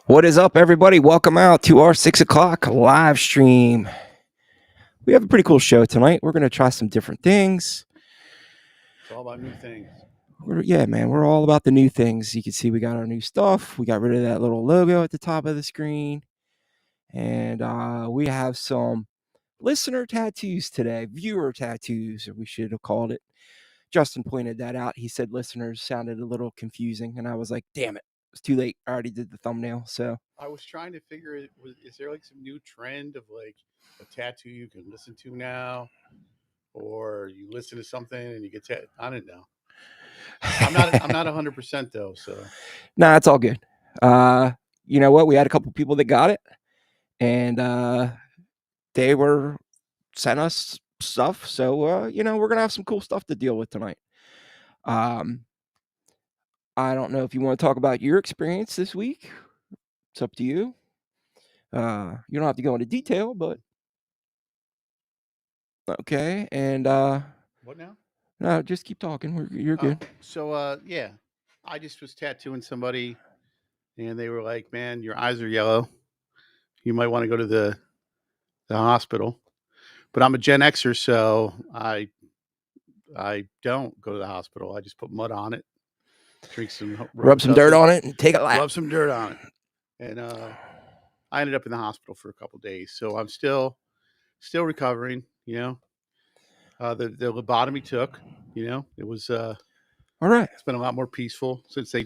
What is up, everybody? Welcome out to our 6 o'clock live stream. We have a pretty cool show tonight. We're going to try some different things. It's all about new things. Yeah, man, we're all about the new things. You can see we got our new stuff. We got rid of that little logo at the top of the screen. And we have some listener tattoos today, viewer tattoos, or we should have called it. Justin pointed that out. He said listeners sounded a little confusing. And I was like, damn it. It's too late. I already did the thumbnail. So I was trying to figure it. Is there like some new trend of like a tattoo you can listen to now, or you listen to something and you get I don't know. I'm not 100% though. So nah, it's all good. You know what? We had a couple people that got it, and they were sent us stuff. So we're gonna have some cool stuff to deal with tonight. I don't know if you want to talk about your experience this week. It's up to you. You don't have to go into detail, but okay. And what now? no, just keep talking. You're good. So yeah, I just was tattooing somebody, and they were like, "Man, your eyes are yellow. You might want to go to the hospital." But I'm a Gen Xer, so I don't go to the hospital. I just put mud on it, drink some, Rub some dirt on it, and take a lap. Rub some dirt on it, and I ended up in the hospital for a couple of days. So I'm still recovering. The lobotomy took. It was all right. It's been a lot more peaceful since they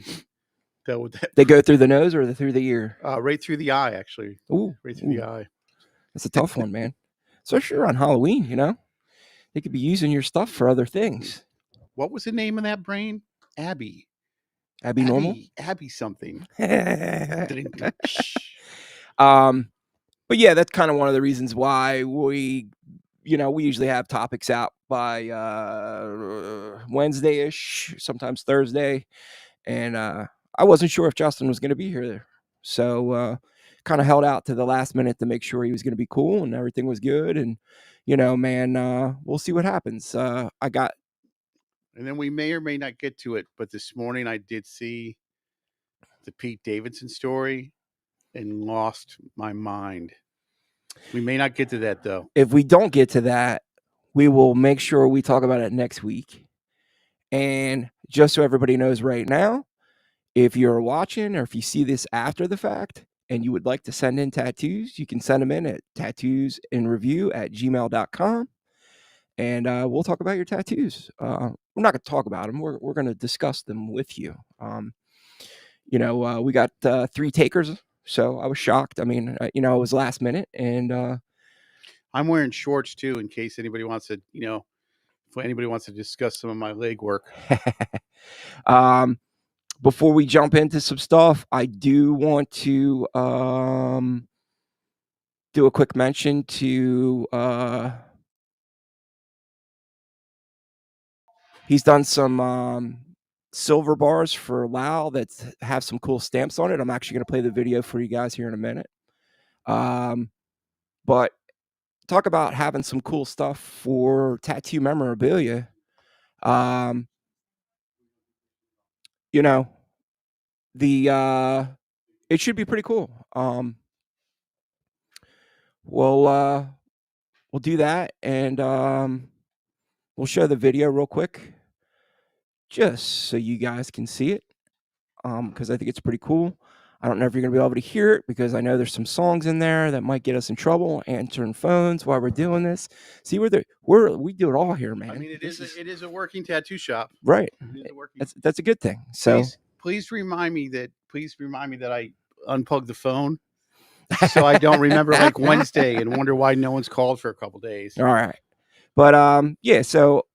dealt with that. They go through the nose or through the ear? Right through the eye, actually. Ooh, right through the eye. That's a tough one, man. Especially around Halloween, they could be using your stuff for other things. What was the name of that brain? Abby Normal? Abby something. But yeah, that's kind of one of the reasons why we usually have topics out by Wednesday-ish, sometimes Thursday. And I wasn't sure if Justin was going to be here there. So kind of held out to the last minute to make sure he was going to be cool and everything was good. And, we'll see what happens. And then we may or may not get to it, but this morning I did see the Pete Davidson story and lost my mind. We may not get to that, though. If we don't get to that, we will make sure we talk about it next week. And just so everybody knows right now, if you're watching or if you see this after the fact and you would like to send in tattoos, you can send them in at tattoosinreview@gmail.com. And we'll talk about your tattoos. We're not going to talk about them. We're going to discuss them with you. We got 3 takers, so I was shocked. I mean, it was last minute, and I'm wearing shorts too, in case anybody wants to, if anybody wants to discuss some of my leg work. Before we jump into some stuff, I do want to do a quick mention to he's done some silver bars for Lau that have some cool stamps on it. I'm actually going to play the video for you guys here in a minute. But talk about having some cool stuff for tattoo memorabilia. It should be pretty cool. We'll do that, and we'll show the video real quick, just so you guys can see it, because I think it's pretty cool. I don't know if you're going to be able to hear it because I know there's some songs in there that might get us in trouble, answering phones while we're doing this. See, we do it all here, man. I mean, it is a working tattoo shop. Right. That's a good thing. So please remind me that I unplug the phone so I don't remember like Wednesday and wonder why no one's called for a couple days. All right. But yeah, so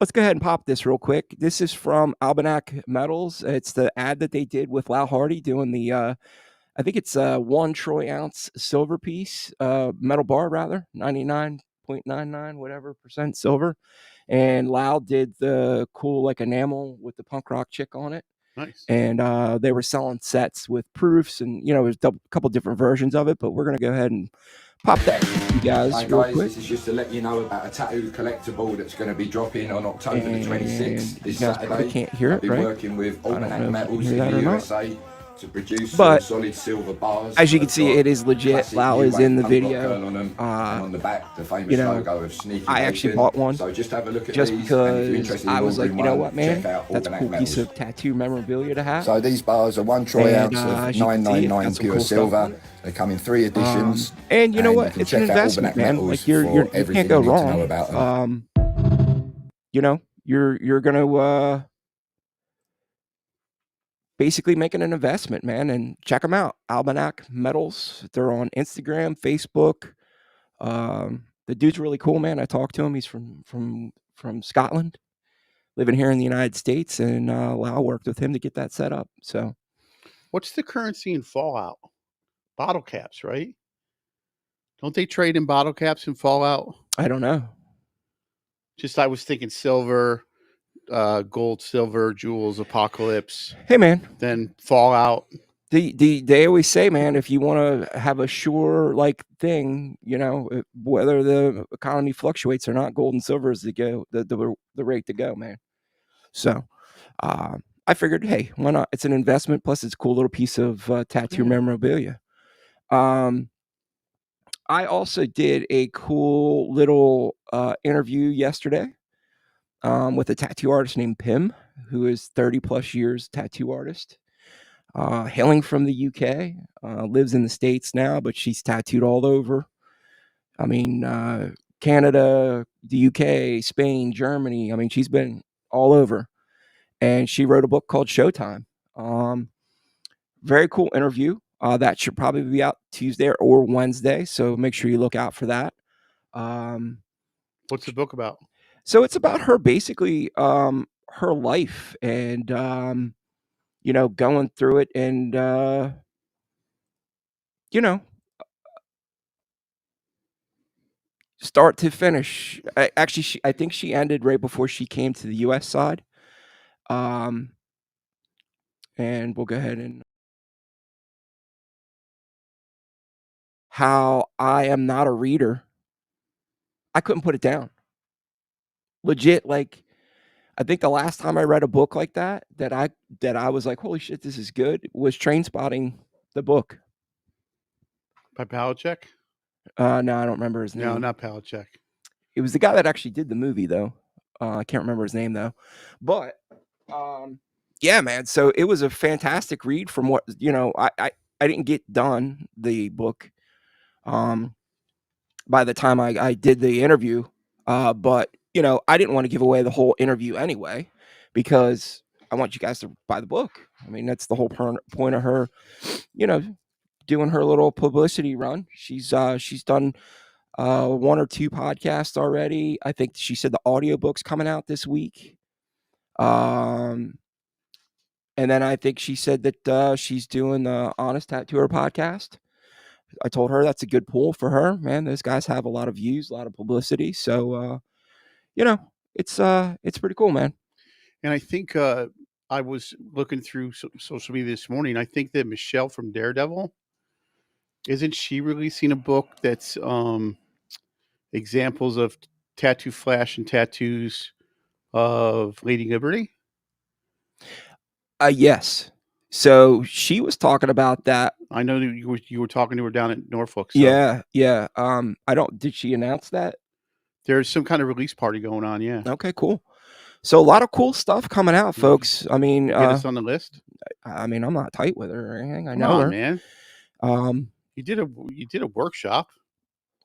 let's go ahead and pop this real quick. This is from Almanac Metals. It's the ad that they did with Lau Hardy doing the I think it's a 1 troy ounce silver piece, metal bar rather, 99.99 whatever percent silver. And Lau did the cool like enamel with the punk rock chick on it. Nice. And they were selling sets with proofs, and there's a couple different versions of it, but we're gonna go ahead and pop that, you guys. Hi guys, this is just to let you know about a tattoo collectible that's going to be dropping on October the 26th this Saturday. I can't hear it, I've been working with Almanac Metals in the USA. to produce some But solid silver bars. as you can They've see, got it is legit. classic Lau new is in wave the punk rock video. girl on them, and on the back, the You famous know, logo of Sneaky I actually Bacon. bought one So just have a look at just these, and if you're because interested I in was like, ordering you know one, what, man, check out that's a Almanac cool piece Metals. of tattoo memorabilia to have. So these bars are 1 troy And ounce of as you can see, it's 999 got some pure cool stuff on silver. it. They come in 3 editions. And you know what? can It's an check out investment, Almanac man. Metals Like for you can't everything go you need to know wrong. about them. You know, you're gonna basically making an investment, man. And check them out, Almanac Metals. They're on Instagram, Facebook. The dude's really cool, man. I talked to him. He's from Scotland, living here in the United States, and Lau worked with him to get that set up. So, What's the currency in Fallout? Bottle caps, right? Don't they trade in bottle caps in Fallout? I don't know. Just I was thinking silver, gold, silver, jewels, apocalypse, Hey, man. then Fallout. They always say, man, if you want to have a sure like thing, you know, whether the economy fluctuates or not, gold and silver is the rate to go, man. So I figured, hey, why not? It's an investment, plus it's a cool little piece of tattoo memorabilia. I also did a cool little interview yesterday with a tattoo artist named Pim, who is 30 plus years tattoo artist. Hailing from the UK, lives in the States now, but she's tattooed all over. I mean, Canada, the UK, Spain, Germany. I mean, she's been all over. And she wrote a book called Showtime. Very cool interview. That should probably be out Tuesday or Wednesday. So make sure you look out for that. What's the book about? So it's about her basically, her life and, you know, going through it and, you know, start to finish. Actually, I think she ended right before she came to the US side. And we'll go ahead and how I am not a reader. I couldn't put it down. Legit, like I think the last time I read a book like that I was like, holy shit, this is good, was Train Spotting, the book. By Palachuk? No, I don't remember his name. No, not Palachuk. It was the guy that actually did the movie, though. I can't remember his name though. But yeah, man. So it was a fantastic read. From what you know, I didn't get done the book by the time I did the interview. But you know, I didn't want to give away the whole interview anyway because I want you guys to buy the book. I mean, that's the whole point of her, you know, doing her little publicity run. She's done 1 or 2 podcasts already. I think she said the audiobook's coming out this week. And then I think she said that she's doing the Honest Tattooer podcast. I told her that's a good pull for her. Man, those guys have a lot of views, a lot of publicity. So you know, it's pretty cool, man. And I think I was looking through social media this morning. I think that Michelle from Daredevil, isn't she releasing a book that's examples of tattoo flash and tattoos of Lady Liberty? Yes. So she was talking about that. I know that you were talking to her down at Norfolk. So Yeah. I don't. Did she announce that? there's some kind of release party going on. Yeah. Okay, cool. So a lot of cool stuff coming out, folks. I mean, Get us on the list. I mean, I'm not tight with her or anything. I Come know on, her, man. You did a workshop.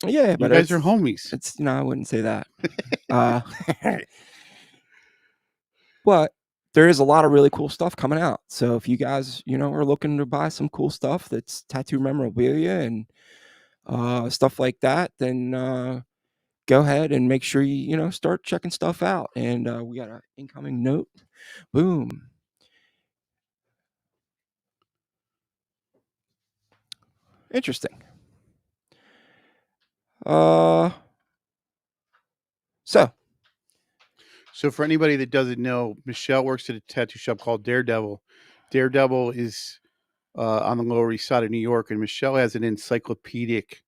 Yeah, You but guys are homies. It's I wouldn't say that. But there is a lot of really cool stuff coming out. So if you guys, you know, are looking to buy some cool stuff that's tattoo memorabilia and stuff like that, then go ahead and make sure you know start checking stuff out. And we got an incoming note. Boom. Interesting. So for anybody that doesn't know, Michelle works at a tattoo shop called Daredevil. Daredevil is on the Lower East Side of New York, and Michelle has an encyclopedic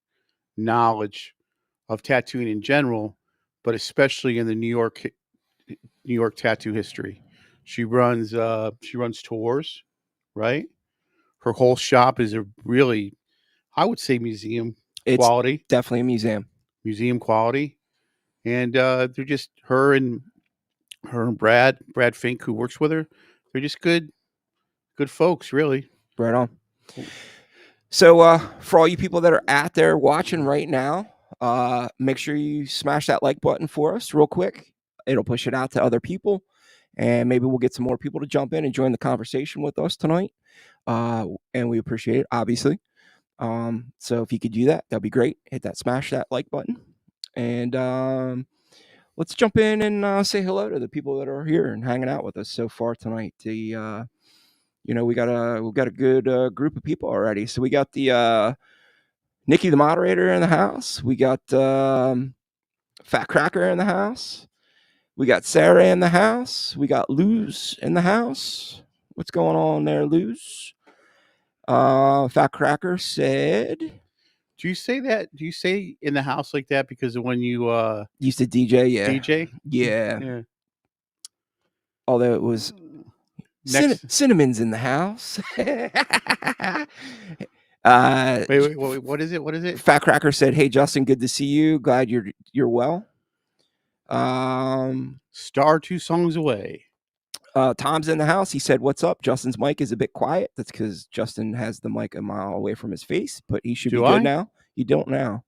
knowledge of tattooing in general, but especially in the New York tattoo history. She runs tours, right? her whole shop is a really, I would say, museum It's quality. definitely a museum. Museum quality, and they're just her and Brad Fink, who works with her. They're just good folks, really. Right on. So for all you people that are out there watching right now, make sure you smash that like button for us real quick. It'll push it out to other people, and maybe we'll get some more people to jump in and join the conversation with us tonight. And we appreciate it, obviously. So if you could do that, that'd be great. Hit that smash that like button, and let's jump in and say hello to the people that are here and hanging out with us so far tonight. We got a good group of people already. So we got the Nikki, the moderator, in the house. We got Fat Cracker in the house. We got Sarah in the house. We got Luz in the house. What's going on there, Luz? Fat Cracker said, Do you say that? Do you say in the house like that because of when you used to DJ? Yeah. DJ? Yeah. Yeah. Although it was Next. Cinnamon's in the house. Wait, what is it? What is it? Fat Cracker said, "Hey Justin, good to see you. Glad you're well." Star 2 songs away. Tom's in the house. He said, "What's up?" Justin's mic is a bit quiet. That's because Justin has the mic a mile away from his face, but he should be good now. You don't now.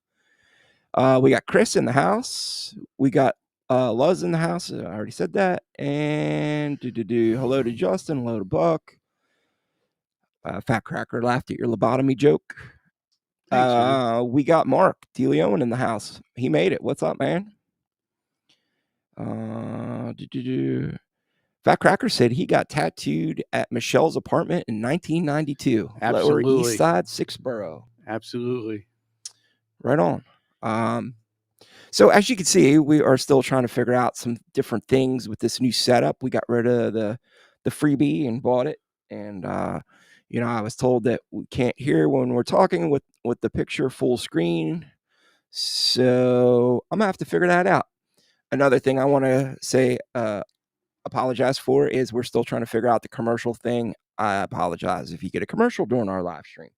We got Chris in the house. We got Luz in the house. I already said that. And hello to Justin. Hello to Buck. Fat Cracker laughed at your lobotomy joke. Thanks, we got Mark DeLeon in the house. He made it. What's up, man? Fat Cracker said he got tattooed at Michelle's apartment in 1992. Absolutely. Lower East Side, 6th Borough. Absolutely. Right on. So as you can see, we are still trying to figure out some different things with this new setup. We got rid of the freebie and bought it. And, I was told that we can't hear when we're talking with the picture full screen. So I'm going to have to figure that out. Another thing I want to say, apologize for, is we're still trying to figure out the commercial thing. I apologize if you get a commercial during our live stream.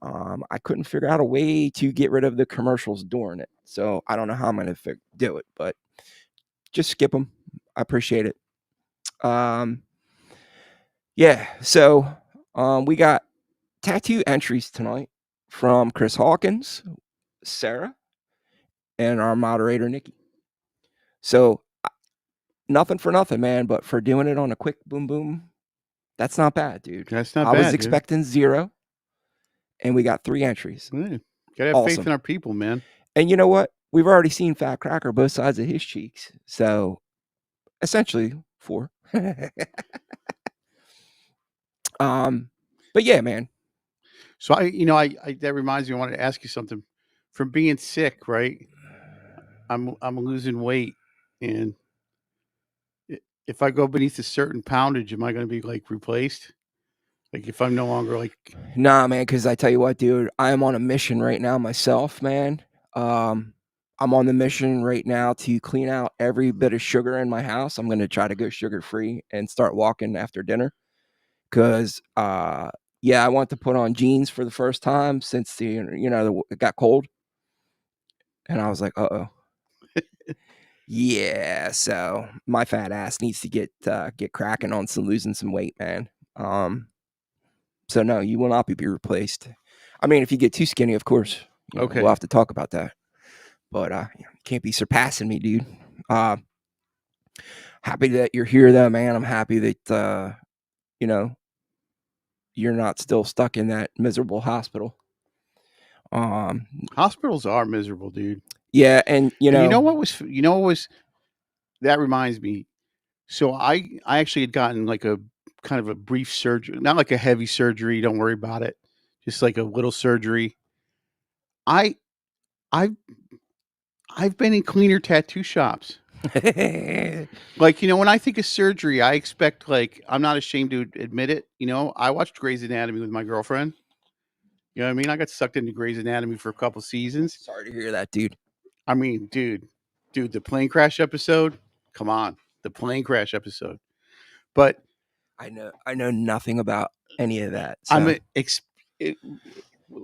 I couldn't figure out a way to get rid of the commercials during it. So I don't know how I'm going to do it, but just skip them. I appreciate it. Yeah. So we got tattoo entries tonight from Chris Hawkins, Sarah, and our moderator, Nikki. So nothing for nothing, man, but for doing it on a quick boom boom, that's not bad, dude. That's not bad. I was expecting 0, and we got 3 entries. Gotta have faith in our people, man. And you know what? We've already seen Fat Cracker both sides of his cheeks. So essentially 4. But yeah, man. So I that reminds me, I wanted to ask you something. From being sick, right? I'm losing weight, and if I go beneath a certain poundage, am I going to be like replaced? Like if I'm no longer like... Nah, man, because I tell you what, dude, I am on a mission right now myself, man. I'm on the mission right now to clean out every bit of sugar in my house. I'm going to try to go sugar free and start walking after dinner. Because, I want to put on jeans for the first time since it got cold. And I was like, uh-oh. Yeah, so my fat ass needs to get cracking on losing some weight, man. So no, you will not be replaced. I mean, if you get too skinny, of course, okay, we'll have to talk about that. But you can't be surpassing me, dude. Happy that you're here, though, man. I'm happy that you're not still stuck in that miserable hospital. Hospitals are miserable, dude. Yeah, and you know what was that reminds me. So I actually had gotten like a kind of a brief surgery, not like a heavy surgery. Don't worry about it. Just like a little surgery. I've been in cleaner tattoo shops. Like, when I think of surgery, I expect, like, I'm not ashamed to admit it. I watched Grey's Anatomy with my girlfriend. You know what I mean? I got sucked into Grey's Anatomy for a couple seasons. Sorry to hear that, dude. I mean, dude, the plane crash episode. Come on, the plane crash episode. But I know nothing about any of that. I'm So a, it,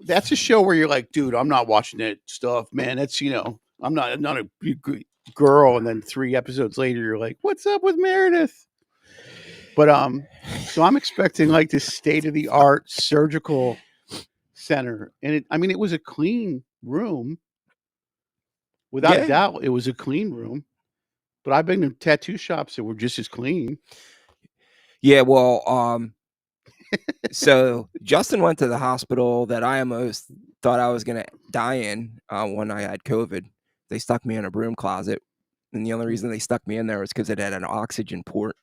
that's a show where you're like, dude, I'm not watching that stuff, man. That's I'm not a girl, and then 3 episodes later, you're like, what's up with Meredith? But so I'm expecting like this state of the art surgical center, and it was a clean room, without a yeah, doubt, it was a clean room. But I've been to tattoo shops that were just as clean. yeah. Well, so Justin went to the hospital that I almost thought I was gonna die in when I had COVID. They stuck me in a broom closet, and the only reason they stuck me in there was because it had an oxygen port,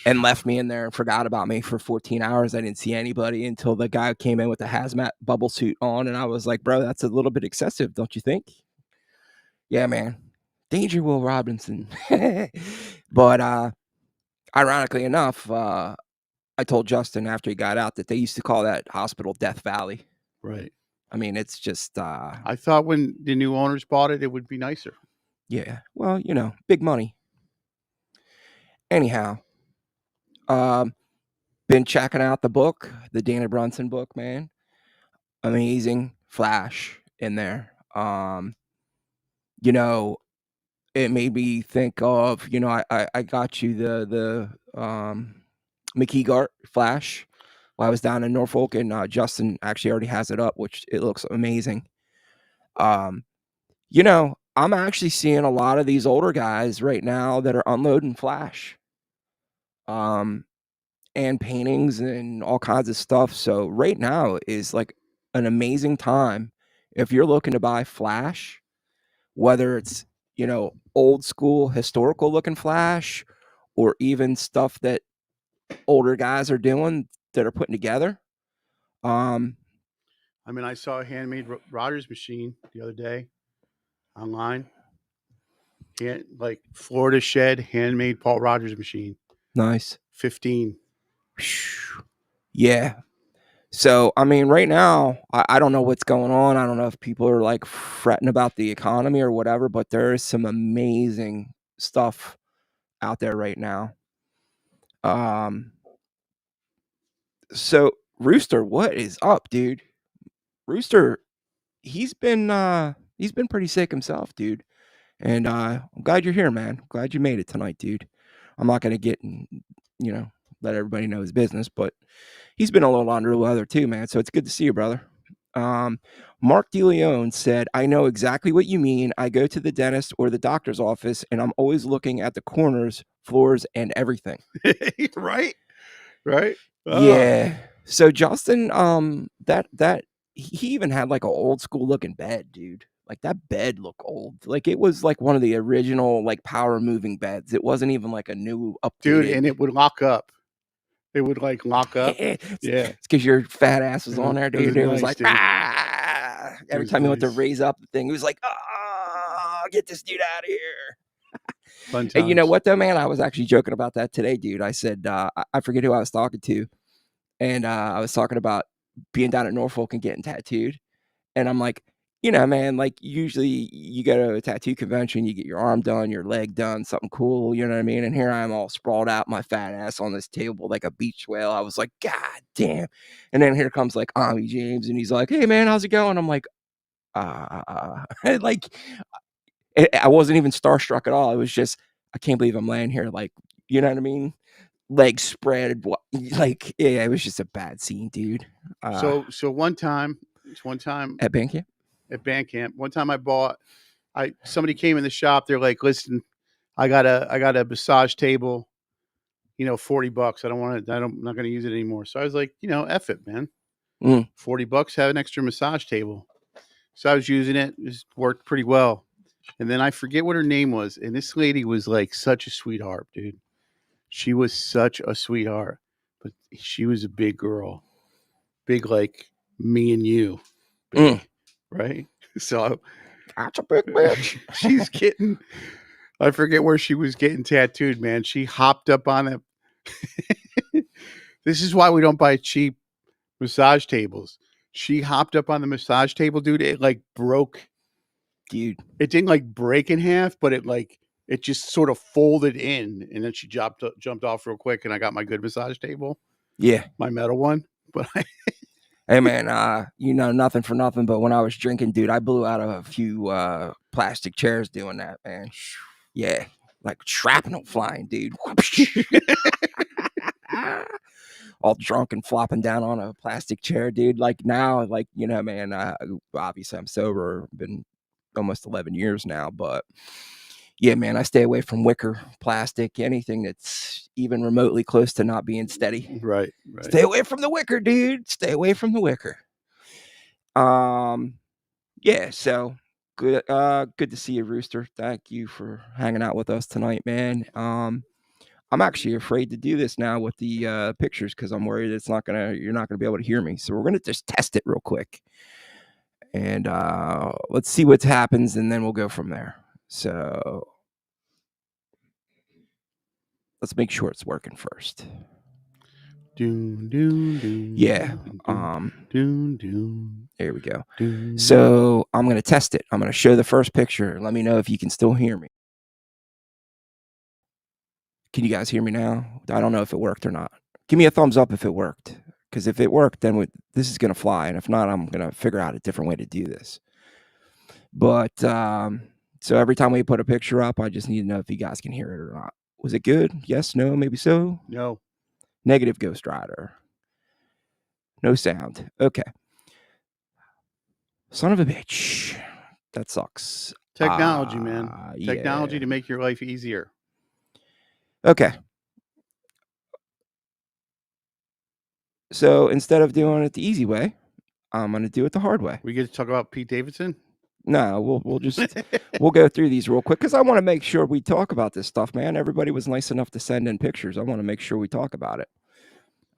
and left me in there and forgot about me for 14 hours. I didn't see anybody until the guy came in with the hazmat bubble suit on, and I was like, "Bro, that's a little bit excessive, don't you think?" Yeah, man. Danger Will Robinson. But ironically enough, I told Justin after he got out that they used to call that hospital Death Valley. Right. I mean, it's just I thought when the new owners bought it, it would be nicer. yeah. Well, big money. Anyhow, um, been checking out the book, the Dana Brunson book, man. Amazing Flash in there. You know, it made me think of, I got you the McKeegart Flash while I was down in Norfolk, and Justin actually already has it up, which it looks amazing. Um, I'm actually seeing a lot of these older guys right now that are unloading Flash, and paintings and all kinds of stuff. So right now is like an amazing time if you're looking to buy Flash, whether it's old school historical looking Flash, or even stuff that older guys are doing that are putting together. I saw a handmade Rogers machine the other day online. Like Florida Shed handmade Paul Rogers machine. Nice. 15. Yeah. So, right now, I don't know what's going on. I don't know if people are like fretting about the economy or whatever, but there is some amazing stuff out there right now. So Rooster, what is up, dude? Rooster, he's been pretty sick himself, dude. And I'm glad you're here, man. Glad you made it tonight, dude. I'm not gonna get and let everybody know his business, but he's been a little under the weather too, man. So it's good to see you, brother. Mark DeLeon said, I know exactly what you mean. I go to the dentist or the doctor's office and I'm always looking at the corners, floors, and everything. Right? Right? Yeah. So Justin, that he even had like an old school looking bed, dude. Like that bed looked old. Like it was like one of the original like power moving beds. It wasn't even like a new updated. Dude, and it would lock up. It would like lock up. Yeah. It's because your fat ass was on there, dude. It was nice, like, dude. every time he went to raise up the thing, he was like, get this dude out of here. Fun times. Hey, you know what though, man? I was actually joking about that today, dude. I said, I forget who I was talking to. And I was talking about being down at Norfolk and getting tattooed. And I'm like, man, like usually you go to a tattoo convention, you get your arm done, your leg done, something cool, you know what I mean? And here I am all sprawled out, my fat ass on this table like a beach whale. I was like, God damn. And then here comes like Ami James, and he's like, hey man, how's it going? I'm like, like I wasn't even starstruck at all. It was just, I can't believe I'm laying here, like, you know what I mean? Legs spread, like, yeah, it was just a bad scene, dude. So one time At band camp, one time somebody came in the shop. They're like, listen, I got a massage table, $40. I'm not going to use it anymore. So I was like, F it, man. $40, have an extra massage table. So I was using it. It worked pretty well. And then I forget what her name was. And this lady was like such a sweetheart, dude. She was such a sweetheart, but she was a big girl, big like me and you, big, right? So that's a big bitch. She's getting, I forget where she was getting tattooed, man. She hopped up on it. This is why we don't buy cheap massage tables. She hopped up on the massage table, dude. It like broke, dude. It didn't like break in half, but it just sort of folded in, and then she jumped off real quick, and I got my good massage table. Yeah. my metal one, but Hey man, you know, nothing for nothing, but when I was drinking, dude, I blew out a few plastic chairs doing that, man. Yeah, like shrapnel flying, dude. All drunk and flopping down on a plastic chair, dude. Like now, like, you know, man, obviously I'm sober, been almost 11 years now, but yeah, man, I stay away from wicker, plastic, anything that's even remotely close to not being steady. right. Stay away from the wicker, dude. Stay away from the wicker. Yeah, so good to see you, Rooster. Thank you for hanging out with us tonight, man. I'm actually afraid to do this now with the pictures because I'm worried you're not gonna be able to hear me. So we're gonna just test it real quick. And let's see what happens, and then we'll go from there. So let's make sure it's working first. Doom, doom, doom. Yeah. Doom, doom. There we go. Doom. So I'm gonna test it. I'm gonna show the first picture. Let me know if you can still hear me. Can you guys hear me now? I don't know if it worked or not. Give me a thumbs up if it worked. Because if it worked, then this is gonna fly. And if not, I'm gonna figure out a different way to do this. But so every time we put a picture up, I just need to know if you guys can hear it or not. Was it good? Yes, no, maybe so. No. Negative Ghost Rider. No sound. Okay. Son of a bitch. That sucks. Technology, man. Technology Yeah. to make your life easier. Okay. So instead of doing it the easy way, I'm gonna do it the hard way. We get to talk about Pete Davidson. No, we'll just we'll go through these real quick because I want to make sure we talk about this stuff, man. Everybody was nice enough to send in pictures. I want to make sure we talk about it.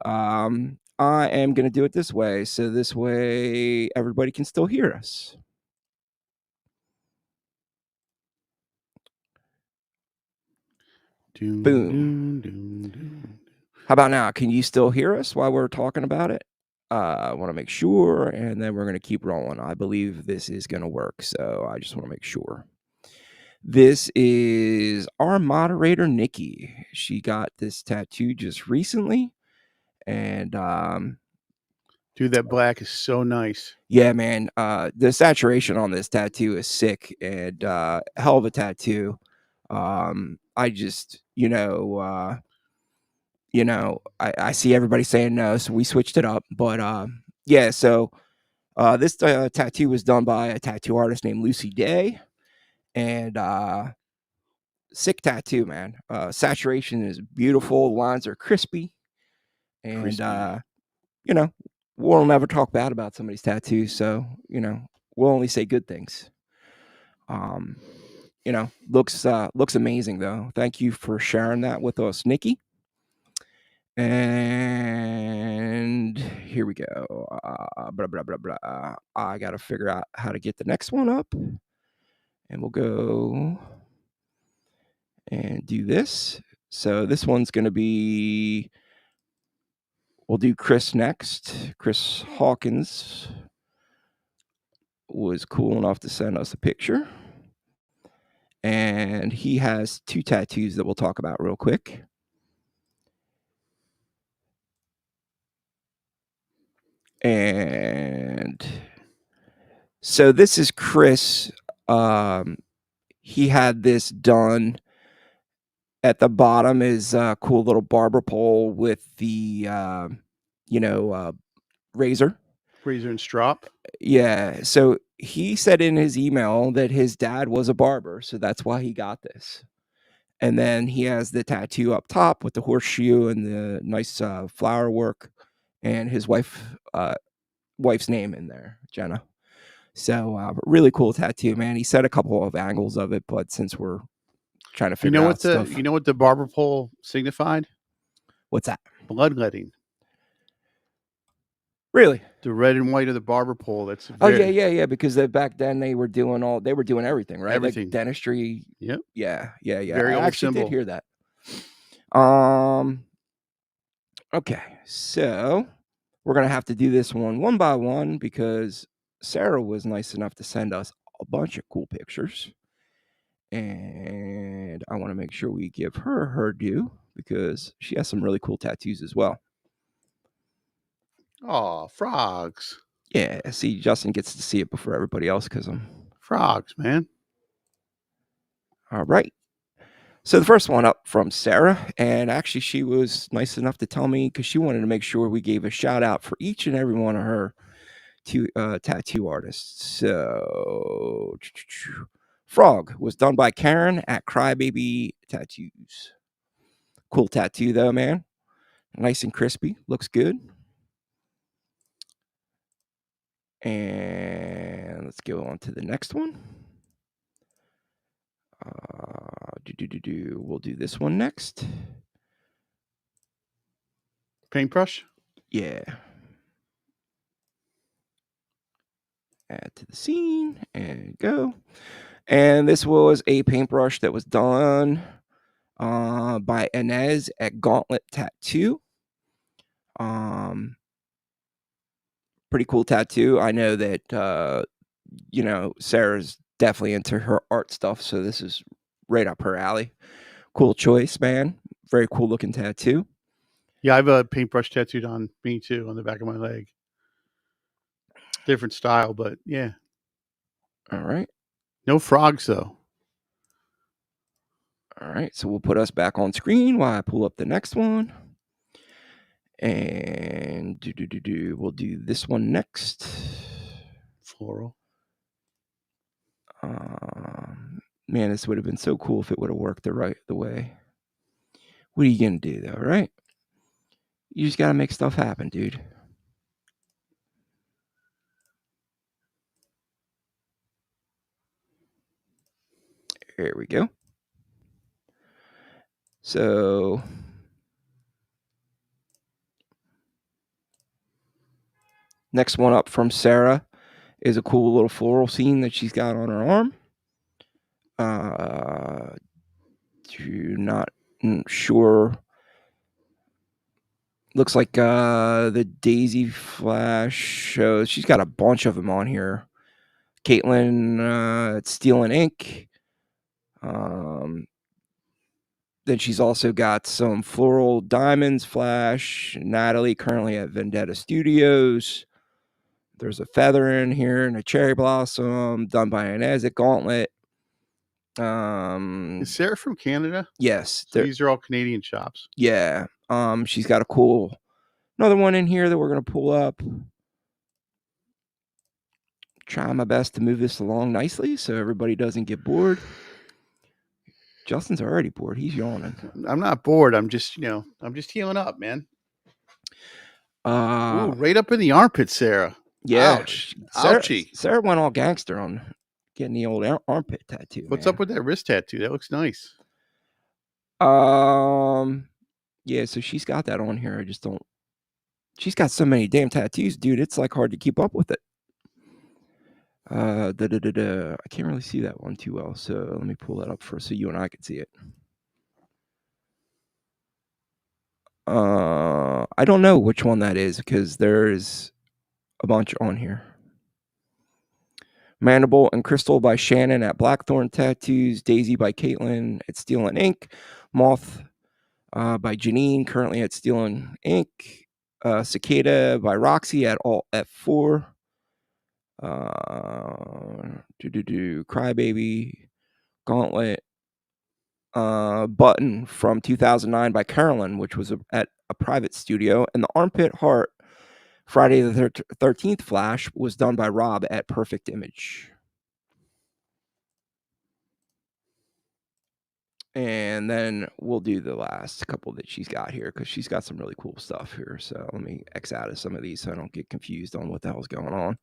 I am gonna do it this way, so this way everybody can still hear us. Doom, Boom. doom, doom, doom. How about now? Can you still hear us while we're talking about it? I want to make sure, and then we're gonna keep rolling. I believe this is gonna work, so I just want to make sure. This is our moderator, Nikki. She got this tattoo just recently. And Dude, that black is so nice. yeah, man, the saturation on this tattoo is sick and hell of a tattoo. I just, I see everybody saying no, so we switched it up. But yeah, so this tattoo was done by a tattoo artist named Lucy Day, and sick tattoo, man. Saturation is beautiful, lines are crispy, and Crispy. we'll never talk bad about somebody's tattoos, so we'll only say good things. Looks amazing though. Thank you for sharing that with us, Nikki. And here we go. Blah blah blah blah. I gotta figure out how to get the next one up, and we'll go and do this. So this one's gonna be. We'll do Chris next. Chris Hawkins was cool enough to send us a picture. And he has 2 tattoos that we'll talk about real quick. And so this is Chris. He had this done. At the bottom is a cool little barber pole with the, razor. Razor and strop. Yeah. So he said in his email that his dad was a barber, so that's why he got this. And then he has the tattoo up top with the horseshoe and the nice flower work, and his wife's name in there, Jenna. So really cool tattoo, man. He said a couple of angles of it, but since we're trying to figure out stuff, You know what the barber pole signified? what's that? Bloodletting. Really? The red and white of the barber pole. That's Oh yeah. Because back then they were doing everything, right? Everything. Like dentistry. Yep. Yeah. Very I old actually symbol. did hear that. Okay, so we're gonna have to do this one by one because Sarah was nice enough to send us a bunch of cool pictures, and I want to make sure we give her her due because she has some really cool tattoos as well. Oh, frogs. Yeah, see, Justin gets to see it before everybody else because I'm... Frogs, man. All right. So the first one up from Sarah, and actually she was nice enough to tell me because she wanted to make sure we gave a shout out for each and every one of her tattoo artists. So Frog was done by Karen at Crybaby Tattoos. Cool tattoo though, man. Nice and crispy. Looks good. And let's go on to the next one. We'll do this one next. Paintbrush? Yeah. Add to the scene and go. And this was a paintbrush that was done by Inez at Gauntlet Tattoo. Pretty cool tattoo. I know that Sarah's definitely into her art stuff, so this is right up her alley. Cool choice, man. Very cool looking tattoo. Yeah, I have a paintbrush tattooed on me too, on the back of my leg. Different style, but yeah. All right. No frogs though. All right. So we'll put us back on screen while I pull up the next one. And we'll do this one next. Floral. Man, this would have been so cool if it would have worked the way. What are you gonna do though, right? You just gotta make stuff happen, dude. There we go. So next one up from Sarah is a cool little floral scene that she's got on her arm. Not sure. Looks like the Daisy Flash shows. She's got a bunch of them on here. Caitlin at Steel and Ink. Then she's also got some Floral Diamonds Flash. Natalie currently at Vendetta Studios. There's a feather in here and a cherry blossom done by Inez at Gauntlet. Is Sarah from Canada? Yes. So these are all Canadian shops. Yeah. She's got another one in here that we're going to pull up. Try my best to move this along nicely so everybody doesn't get bored. Justin's already bored. He's yawning. I'm not bored. I'm just healing up, man. Ooh, right up in the armpit, Sarah. Yeah. Ouch. Ouchie. Sarah went all gangster on getting the old armpit tattoo. What's up with that wrist tattoo? That looks nice. Yeah, so she's got that on here. I just don't. She's got so many damn tattoos, dude. It's like hard to keep up with it. I can't really see that one too well, so let me pull that up first so you and I can see it. I don't know which one that is because there's a bunch on here. Mandible and Crystal by Shannon at Blackthorn Tattoos. Daisy by Caitlin at Steel and Ink. Moth by Janine, currently at Steel and Ink. Cicada by Roxy at Alt F4. Crybaby, Gauntlet. Button from 2009 by Carolyn, which was at a private studio. And the Armpit Heart Friday the 13th Flash was done by Rob at Perfect Image. And then we'll do the last couple that she's got here because she's got some really cool stuff here. So let me X out of some of these so I don't get confused on what the hell's going on.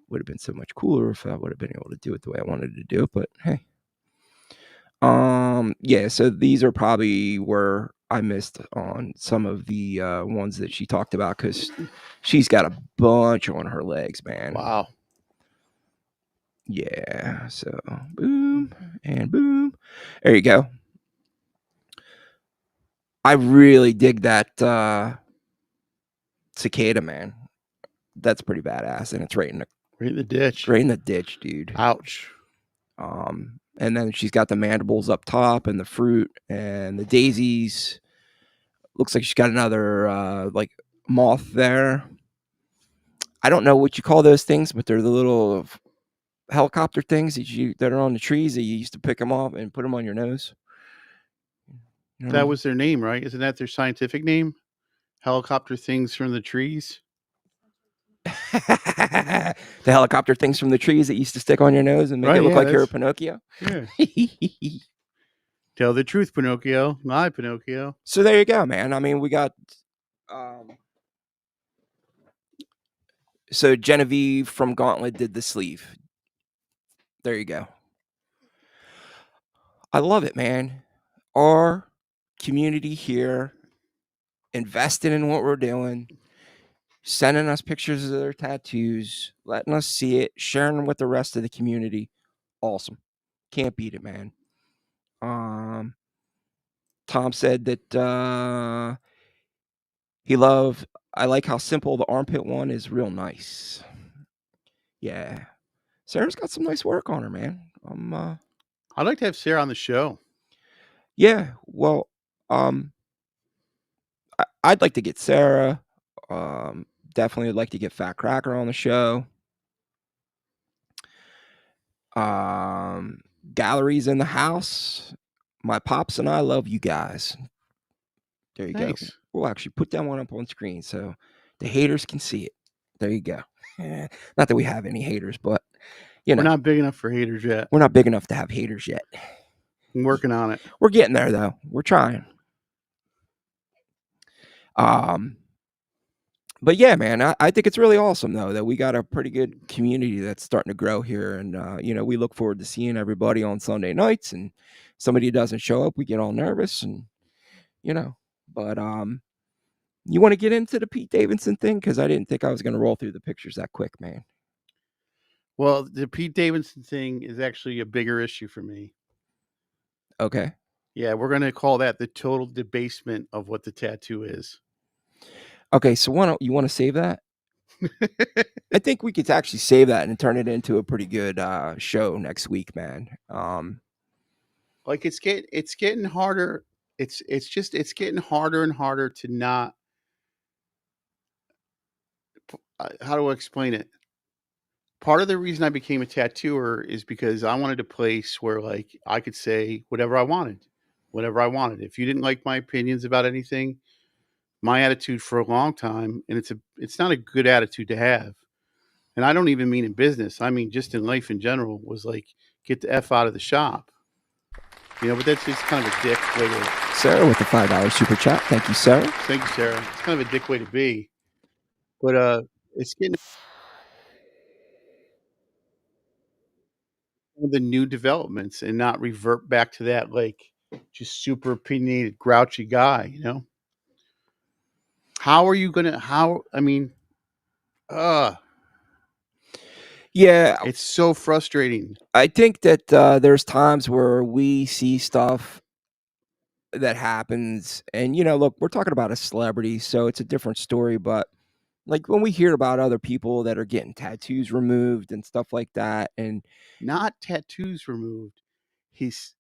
Would have been so much cooler if I would have been able to do it the way I wanted to do it, but hey. Yeah, so these are probably where I missed on some of the ones that she talked about because she's got a bunch on her legs, man. Wow. Yeah, so boom and boom. There you go. I really dig that cicada, man. That's pretty badass, and it's right in the ditch. Right in the ditch, dude. Ouch. And then she's got the mandibles up top and the fruit and the daisies. Looks like she's got another like moth there. I don't know what you call those things, but they're the little helicopter things that are on the trees that you used to pick them off and put them on your nose. You know what That I'm was their name, right? Isn't that their scientific name? Helicopter things from the trees. the helicopter things from the trees that used to stick on your nose and make Right, it look yeah, like you're a that's Pinocchio. yeah. Tell the truth, Pinocchio. Lie, Pinocchio. So there you go, man. I mean, we got so Genevieve from Gauntlet did the sleeve. There you go. I love it, man. Our community here invested in what we're doing, sending us pictures of their tattoos, letting us see it, sharing them with the rest of the community. Awesome. Can't beat it, man. Tom said that I like how simple the armpit one is, real nice. Yeah. Sarah's got some nice work on her, man. I'd like to have Sarah on the show. Yeah, well, I'd like to get Sarah. Definitely would like to get Fat Cracker on the show. Galleries in the house. My pops and I love you guys. There you go. Thanks. We'll actually put that one up on screen so the haters can see it. There you go. Not that we have any haters, but you know, We're not big enough for haters yet. we're not big enough to have haters yet. I'm working on it. We're getting there though. We're trying. But yeah, man, I think it's really awesome though that we got a pretty good community that's starting to grow here, and we look forward to seeing everybody on Sunday nights. And somebody who doesn't show up, we get all nervous, and But you want to get into the Pete Davidson thing because I didn't think I was going to roll through the pictures that quick, man. Well, the Pete Davidson thing is actually a bigger issue for me. Okay. Yeah, we're going to call that the total debasement of what the tattoo is. Okay, so why don't you want to save that? I think we could actually save that and turn it into a pretty good show next week, man. Like it's getting harder. It's getting harder and harder to not. How do I explain it? Part of the reason I became a tattooer is because I wanted a place where like I could say whatever I wanted, whatever I wanted. If you didn't like my opinions about anything, my attitude for a long time, and it's not a good attitude to have. And I don't even mean in business. I mean just in life in general, was like get the F out of the shop. But that's just kind of a dick way to. Sarah with the $5 super chat. Thank you, Sarah. Thank you, Sarah. It's kind of a dick way to be, but it's getting the new developments and not revert back to that like just super opinionated, grouchy guy. How are you gonna? How I mean, Yeah, it's so frustrating. I think that there's times where we see stuff that happens, and look, we're talking about a celebrity, so it's a different story. But like when we hear about other people that are getting tattoos removed and stuff like that, and Not tattoos removed. He's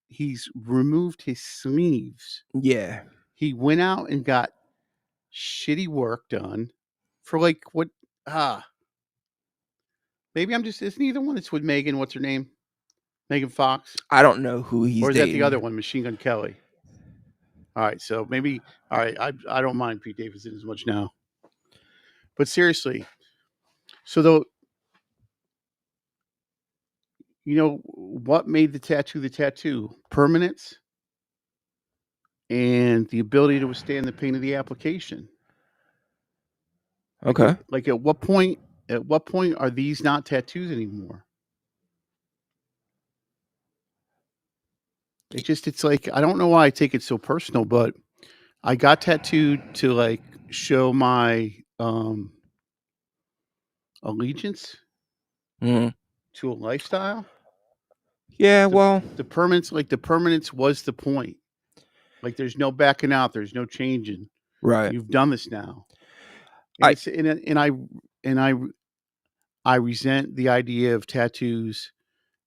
removed his sleeves. yeah, He went out and got shitty work done for like what? Maybe I'm just. Isn't he the one that's with Megan? What's her name? Megan Fox. I don't know who he's Or is that the dating. other one, Machine Gun Kelly? All right, so maybe. All right, I don't mind Pete Davidson as much now, but seriously, so what made the tattoo? Permanence and the ability to withstand the pain of the application. Okay. Like at what point? At what point are these not tattoos anymore? It's like I don't know why I take it so personal, but I got tattooed to like show my allegiance Mhm. to a lifestyle. Yeah, well, The permanence was the point. Like there's no backing out, there's no changing. right. You've done this now. And I it's and I resent the idea of tattoos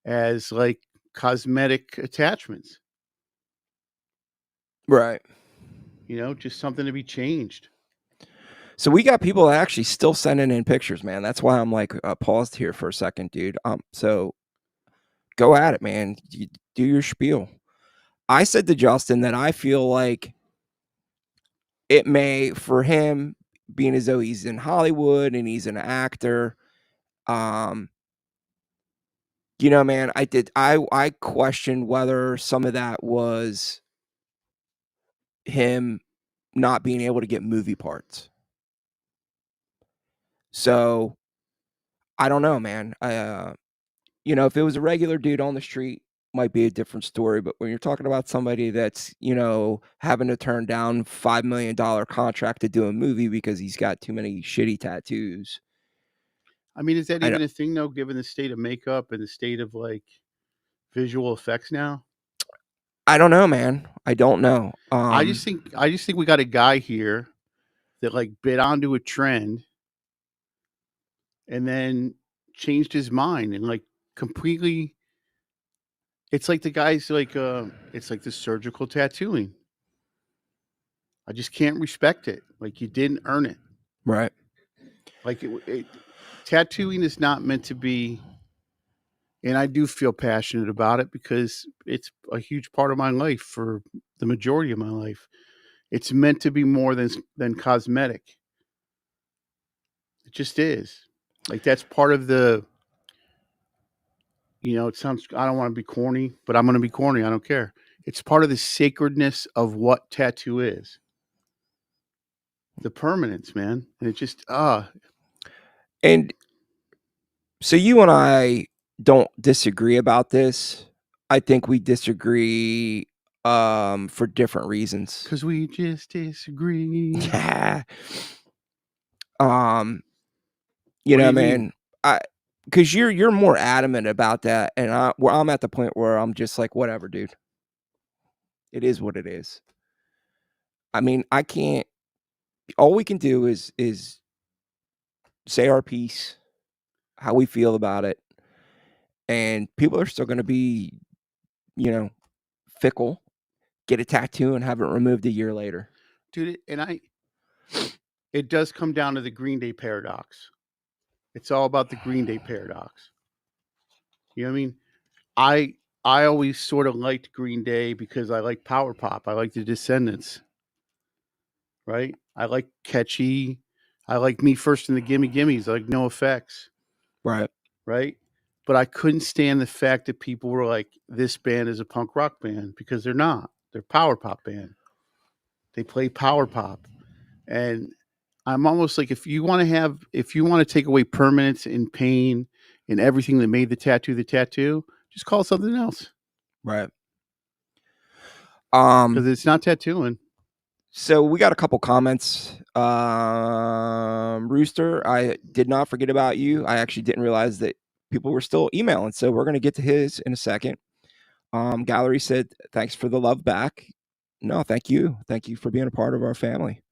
as like cosmetic attachments. right. Just something to be changed. So we got people actually still sending in pictures, man. That's why I'm like paused here for a second, dude. So go at it, man. You do your spiel. I said to Justin that I feel like it may, for him, being as though he's in Hollywood and he's an actor. Um, man, I questioned whether some of that was him not being able to get movie parts. So I don't know, man. If it was a regular dude on the street, might be a different story. But when you're talking about somebody that's, having to turn down $5 million contract to do a movie because he's got too many shitty tattoos. I mean, is that I even don't, a thing though, given the state of makeup and the state of like visual effects now? I don't know, man. I don't know. I just think we got a guy here that like bit onto a trend and then changed his mind and like completely. It's like the guy's like it's like the surgical tattooing. I just can't respect it. Like you didn't earn it. Right. Like tattooing is not meant to be. And I do feel passionate about it because it's a huge part of my life for the majority of my life. It's meant to be more than cosmetic. It just is. Like that's part of the. It sounds. I don't want to be corny, but I'm going to be corny. I don't care. It's part of the sacredness of what tattoo is. The permanence, man, and it just And so you and I don't disagree about this. I think we disagree for different reasons. because we just disagree. Yeah. What do you mean? Man, because you're more adamant about that, and I'm at the point where I'm just like, whatever, dude. It is what it is. I mean, I can't. All we can do is say our piece, how we feel about it, and people are still going to be, fickle. Get a tattoo and have it removed a year later. Dude, it does come down to the Green Day paradox. It's all about the Green Day paradox. You know what I mean? I always sort of liked Green Day because I like power pop. I like the Descendants, right? I like catchy. I like Me First and the Gimme Gimmes. I like No Effects, Right. right? But I couldn't stand the fact that people were like, "This band is a punk rock band," because they're not. They're a power pop band. They play power pop, and I'm almost like if you want to take away permanence and pain and everything that made the tattoo, just call it something else Right. because it's not tattooing. So we got a couple comments. Rooster, I did not forget about you. I actually didn't realize that people were still emailing, so we're gonna get to his in a second. Gallery said, "Thanks for the love back." No, thank you. Thank you for being a part of our family.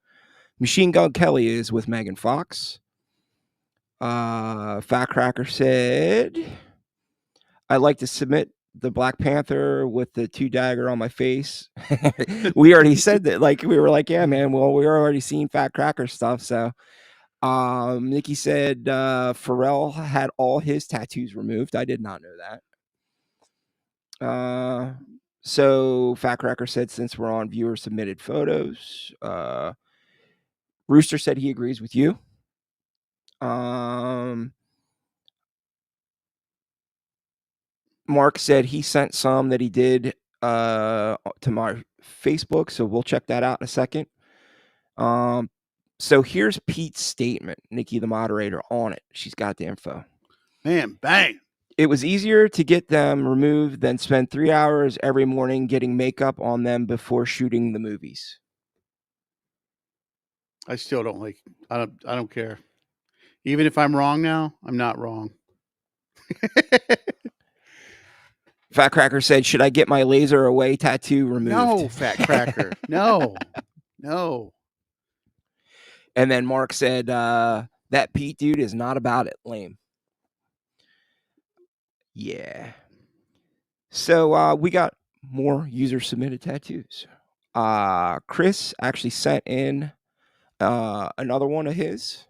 Machine Gun Kelly is with Megan Fox. Fat Cracker said, "I'd like to submit the Black Panther with the 2 dagger on my face." We already said that. Like we were like, "Yeah, man. Well, we already seen Fat Cracker stuff." So, Nikki said Pharrell had all his tattoos removed. I did not know that. So Fat Cracker said, since we're on viewer submitted photos, Rooster said he agrees with you. Mark said he sent some that he did to my Facebook, so we'll check that out in a second. So here's Pete's statement, Nikki, the moderator, on it. She's got the info. Man, bang. It was easier to get them removed than spend 3 hours every morning getting makeup on them before shooting the movies. I still don't like. I don't care. Even if I'm wrong now, I'm not wrong. Fat Cracker said, "Should I get my laser away tattoo removed?" No, Fat Cracker. No. And then Mark said, "That Pete dude is not about it. Lame." Yeah. So we got more user submitted tattoos. Chris actually sent in another one of his.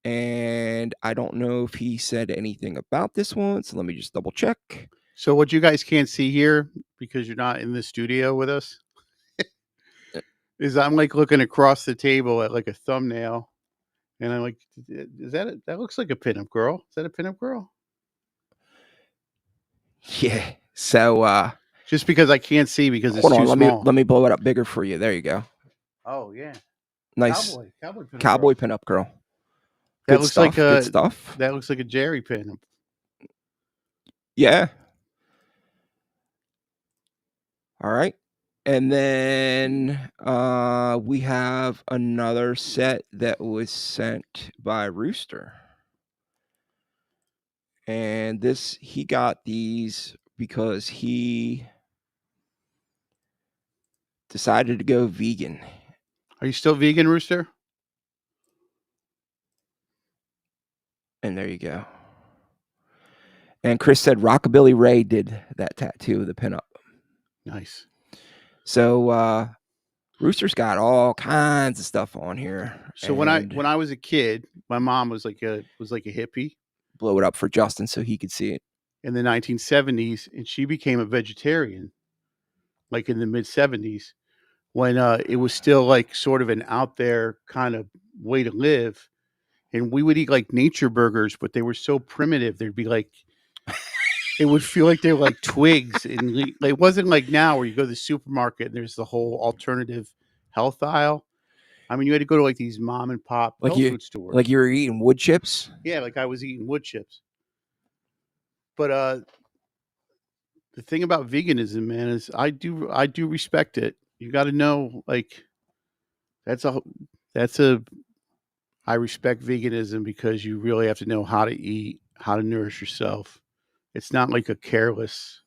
And I don't know if he said anything about this one, so let me just double check. So what you guys can't see here, because you're not in the studio with us, is I'm like looking across the table at like a thumbnail, and I'm like, is that looks like a pinup girl? Is that a pinup girl? Yeah. So Just because I can't see because it's hold on, too small. let me blow it up bigger for you. There you go. Oh yeah, Nice cowboy pinup cowboy girl. pinup girl. That Good looks like stuff. Good stuff. that looks like a Jerry pinup. Yeah. All right. And then we have another set that was sent by Rooster. And he got these because he decided to go vegan. Are you still vegan, Rooster? And there you go. And Chris said Rockabilly Ray did that tattoo of the pinup. Nice. So Rooster's got all kinds of stuff on here. So when I was a kid, my mom was like a hippie blow it up for Justin so he could see it in the 1970s, and she became a vegetarian like in the mid 70s when it was still like sort of an out there kind of way to live. And we would eat like nature burgers, but they were so primitive. They'd be like, it would feel like they were like twigs. And like, it wasn't like now where you go to the supermarket and there's the whole alternative health aisle. I mean, you had to go to like these mom and pop health food stores. Like you were eating wood chips? Yeah, like I was eating wood chips. But the thing about veganism, man, is I do respect it. You got to know, like, that's a I respect veganism because you really have to know how to eat, how to nourish yourself. It's not like a careless.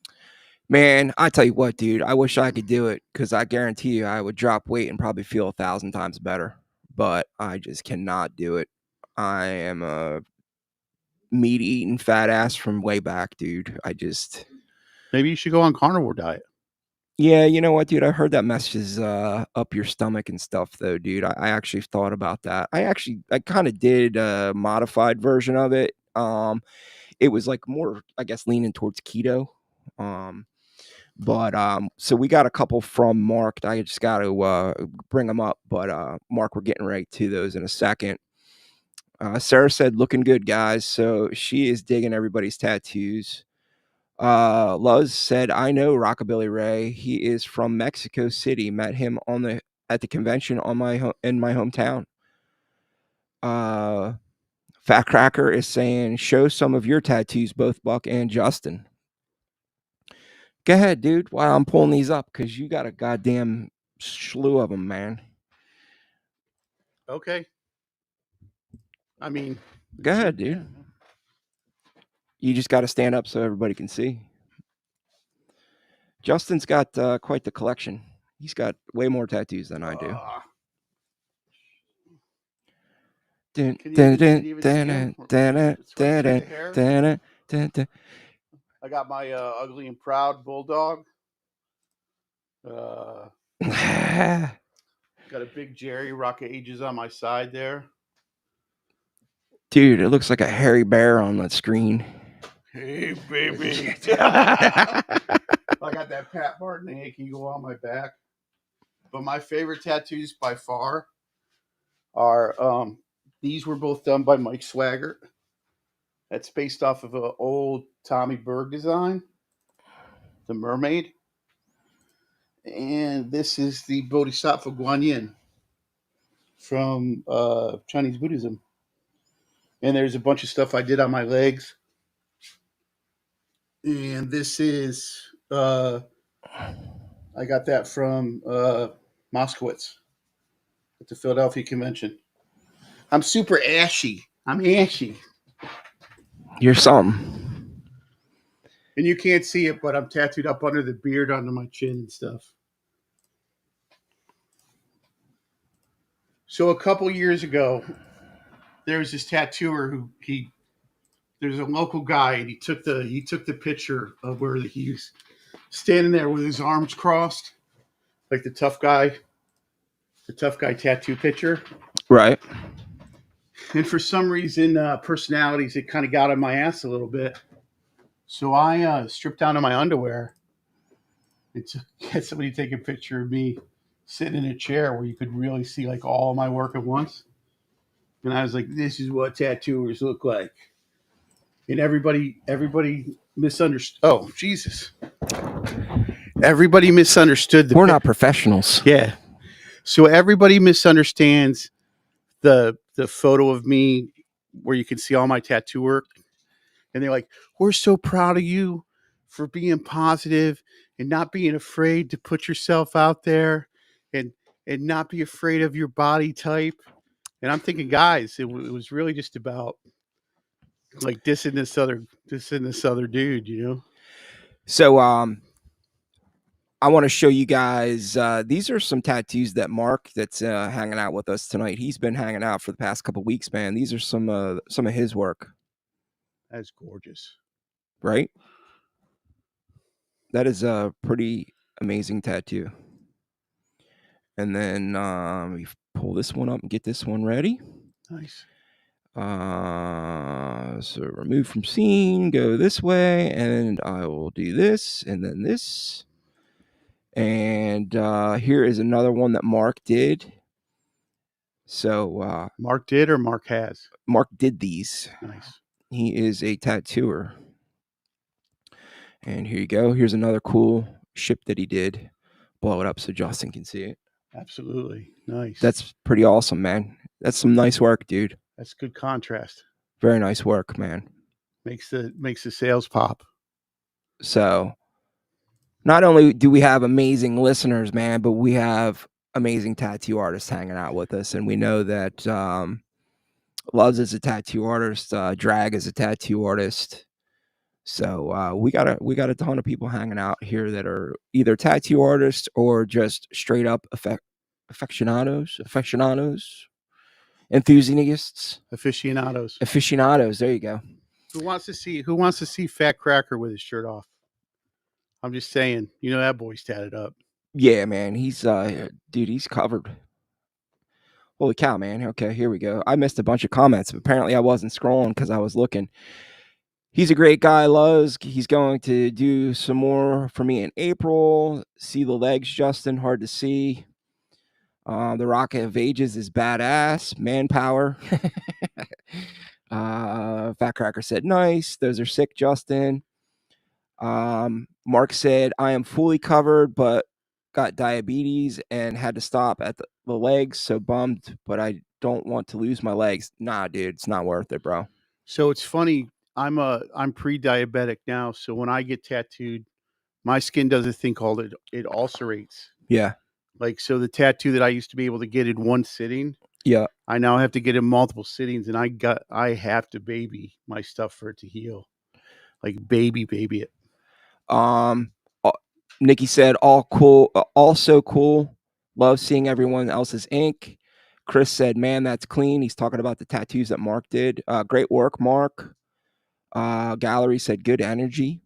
Man, I tell you what, dude, I wish I could do it because I guarantee you I would drop weight and probably feel 1,000 times better. But I just cannot do it. I am a meat eating fat ass from way back, dude. Maybe you should go on carnivore diet. Yeah, you know what, dude? I heard that messes up your stomach and stuff, though, dude. I actually thought about that. I kind of did a modified version of it. It was like more, I guess, leaning towards keto. But so we got a couple from Mark. I just got to bring them up. But Mark, we're getting right to those in a second. Sarah said, "Looking good, guys." So she is digging everybody's tattoos. Luz said, "I know Rockabilly Ray. He is from Mexico City. Met him at the convention in my hometown." Fat Cracker is saying, "Show some of your tattoos, both Buck and Justin." Go ahead, dude. While I'm pulling these up, because you got a goddamn slew of them, man. Okay. I mean, go ahead, dude. Yeah. You just got to stand up so everybody can see. Justin's got quite the collection. He's got way more tattoos than I do. I got my ugly and proud bulldog. Got a big Jerry Rock Ages on my side there. Dude, it looks like a hairy bear on that screen. Hey, baby. I got that Pat Martin Yankee go on my back. But my favorite tattoos by far are these were both done by Mike Swaggart. That's based off of an old Tommy Berg design, the mermaid. And this is the Bodhisattva Guanyin from Chinese Buddhism. And there's a bunch of stuff I did on my legs. And this is, I got that from Moskowitz at the Philadelphia Convention. I'm super ashy. I'm ashy. You're something. And you can't see it, but I'm tattooed up under the beard, under my chin and stuff. So a couple years ago, there was this tattooer who there's a local guy, and he took the picture of where he's standing there with his arms crossed, like the tough guy. the tough guy tattoo picture. Right. And for some reason, personalities, it kind of got on my ass a little bit. So I stripped down to my underwear and had somebody take a picture of me sitting in a chair where you could really see like all my work at once. And I was like, this is what tattooers look like. And everybody misunderstood. Oh, Jesus. Everybody misunderstood the We're not professionals. Yeah. So everybody misunderstands the photo of me where you can see all my tattoo work. And they're like, we're so proud of you for being positive and not being afraid to put yourself out there and not be afraid of your body type. And I'm thinking, guys, it was really just about like dissing this other dude, you know? So I want to show you guys, these are some tattoos that Mark that's hanging out with us tonight. He's been hanging out for the past couple weeks, man. These are some of his work. That's gorgeous. Right? That is a pretty amazing tattoo. And then we pull this one up and get this one ready. Nice. So remove from scene, go this way, and I will do this, and then this. And here is another one that Mark did. So Mark did or Mark has? Mark did these. Nice. He is a tattooer. And here you go. Here's another cool ship that he did. Blow it up so Justin can see it. Absolutely. Nice. That's pretty awesome, man. That's some nice work, dude. That's good contrast. Very nice work, man. Makes the sales pop. So not only do we have amazing listeners, man, but we have amazing tattoo artists hanging out with us. And we know that Loves is a tattoo artist, Drag is a tattoo artist. So we got a ton of people hanging out here that are either tattoo artists or just straight up aficionados, enthusiasts, aficionados. There you go. Who wants to see Fat Cracker with his shirt off? I'm just saying, you know that boy's tatted up. Yeah, man. He's dude, he's covered. Holy cow, man. Okay, here we go. I missed a bunch of comments. Apparently I wasn't scrolling because I was looking. He's a great guy, Luz. He's going to do some more for me in April. See the legs, Justin. Hard to see. The Rocket of Ages is badass. Manpower. Fat Cracker said, nice. Those are sick, Justin. Mark said, I am fully covered, but got diabetes and had to stop at the legs. So bummed, but I don't want to lose my legs. Nah, dude, it's not worth it, bro. So it's funny. I'm pre-diabetic now. So when I get tattooed, my skin does a thing called it ulcerates. Yeah. Like, so the tattoo that I used to be able to get in one sitting, yeah, I now have to get in multiple sittings, and I have to baby my stuff for it to heal. Like baby it. Nikki said, all cool, also cool. Love seeing everyone else's ink. Chris said, man, that's clean. He's talking about the tattoos that Mark did. Great work, Mark. Gallery said, good energy.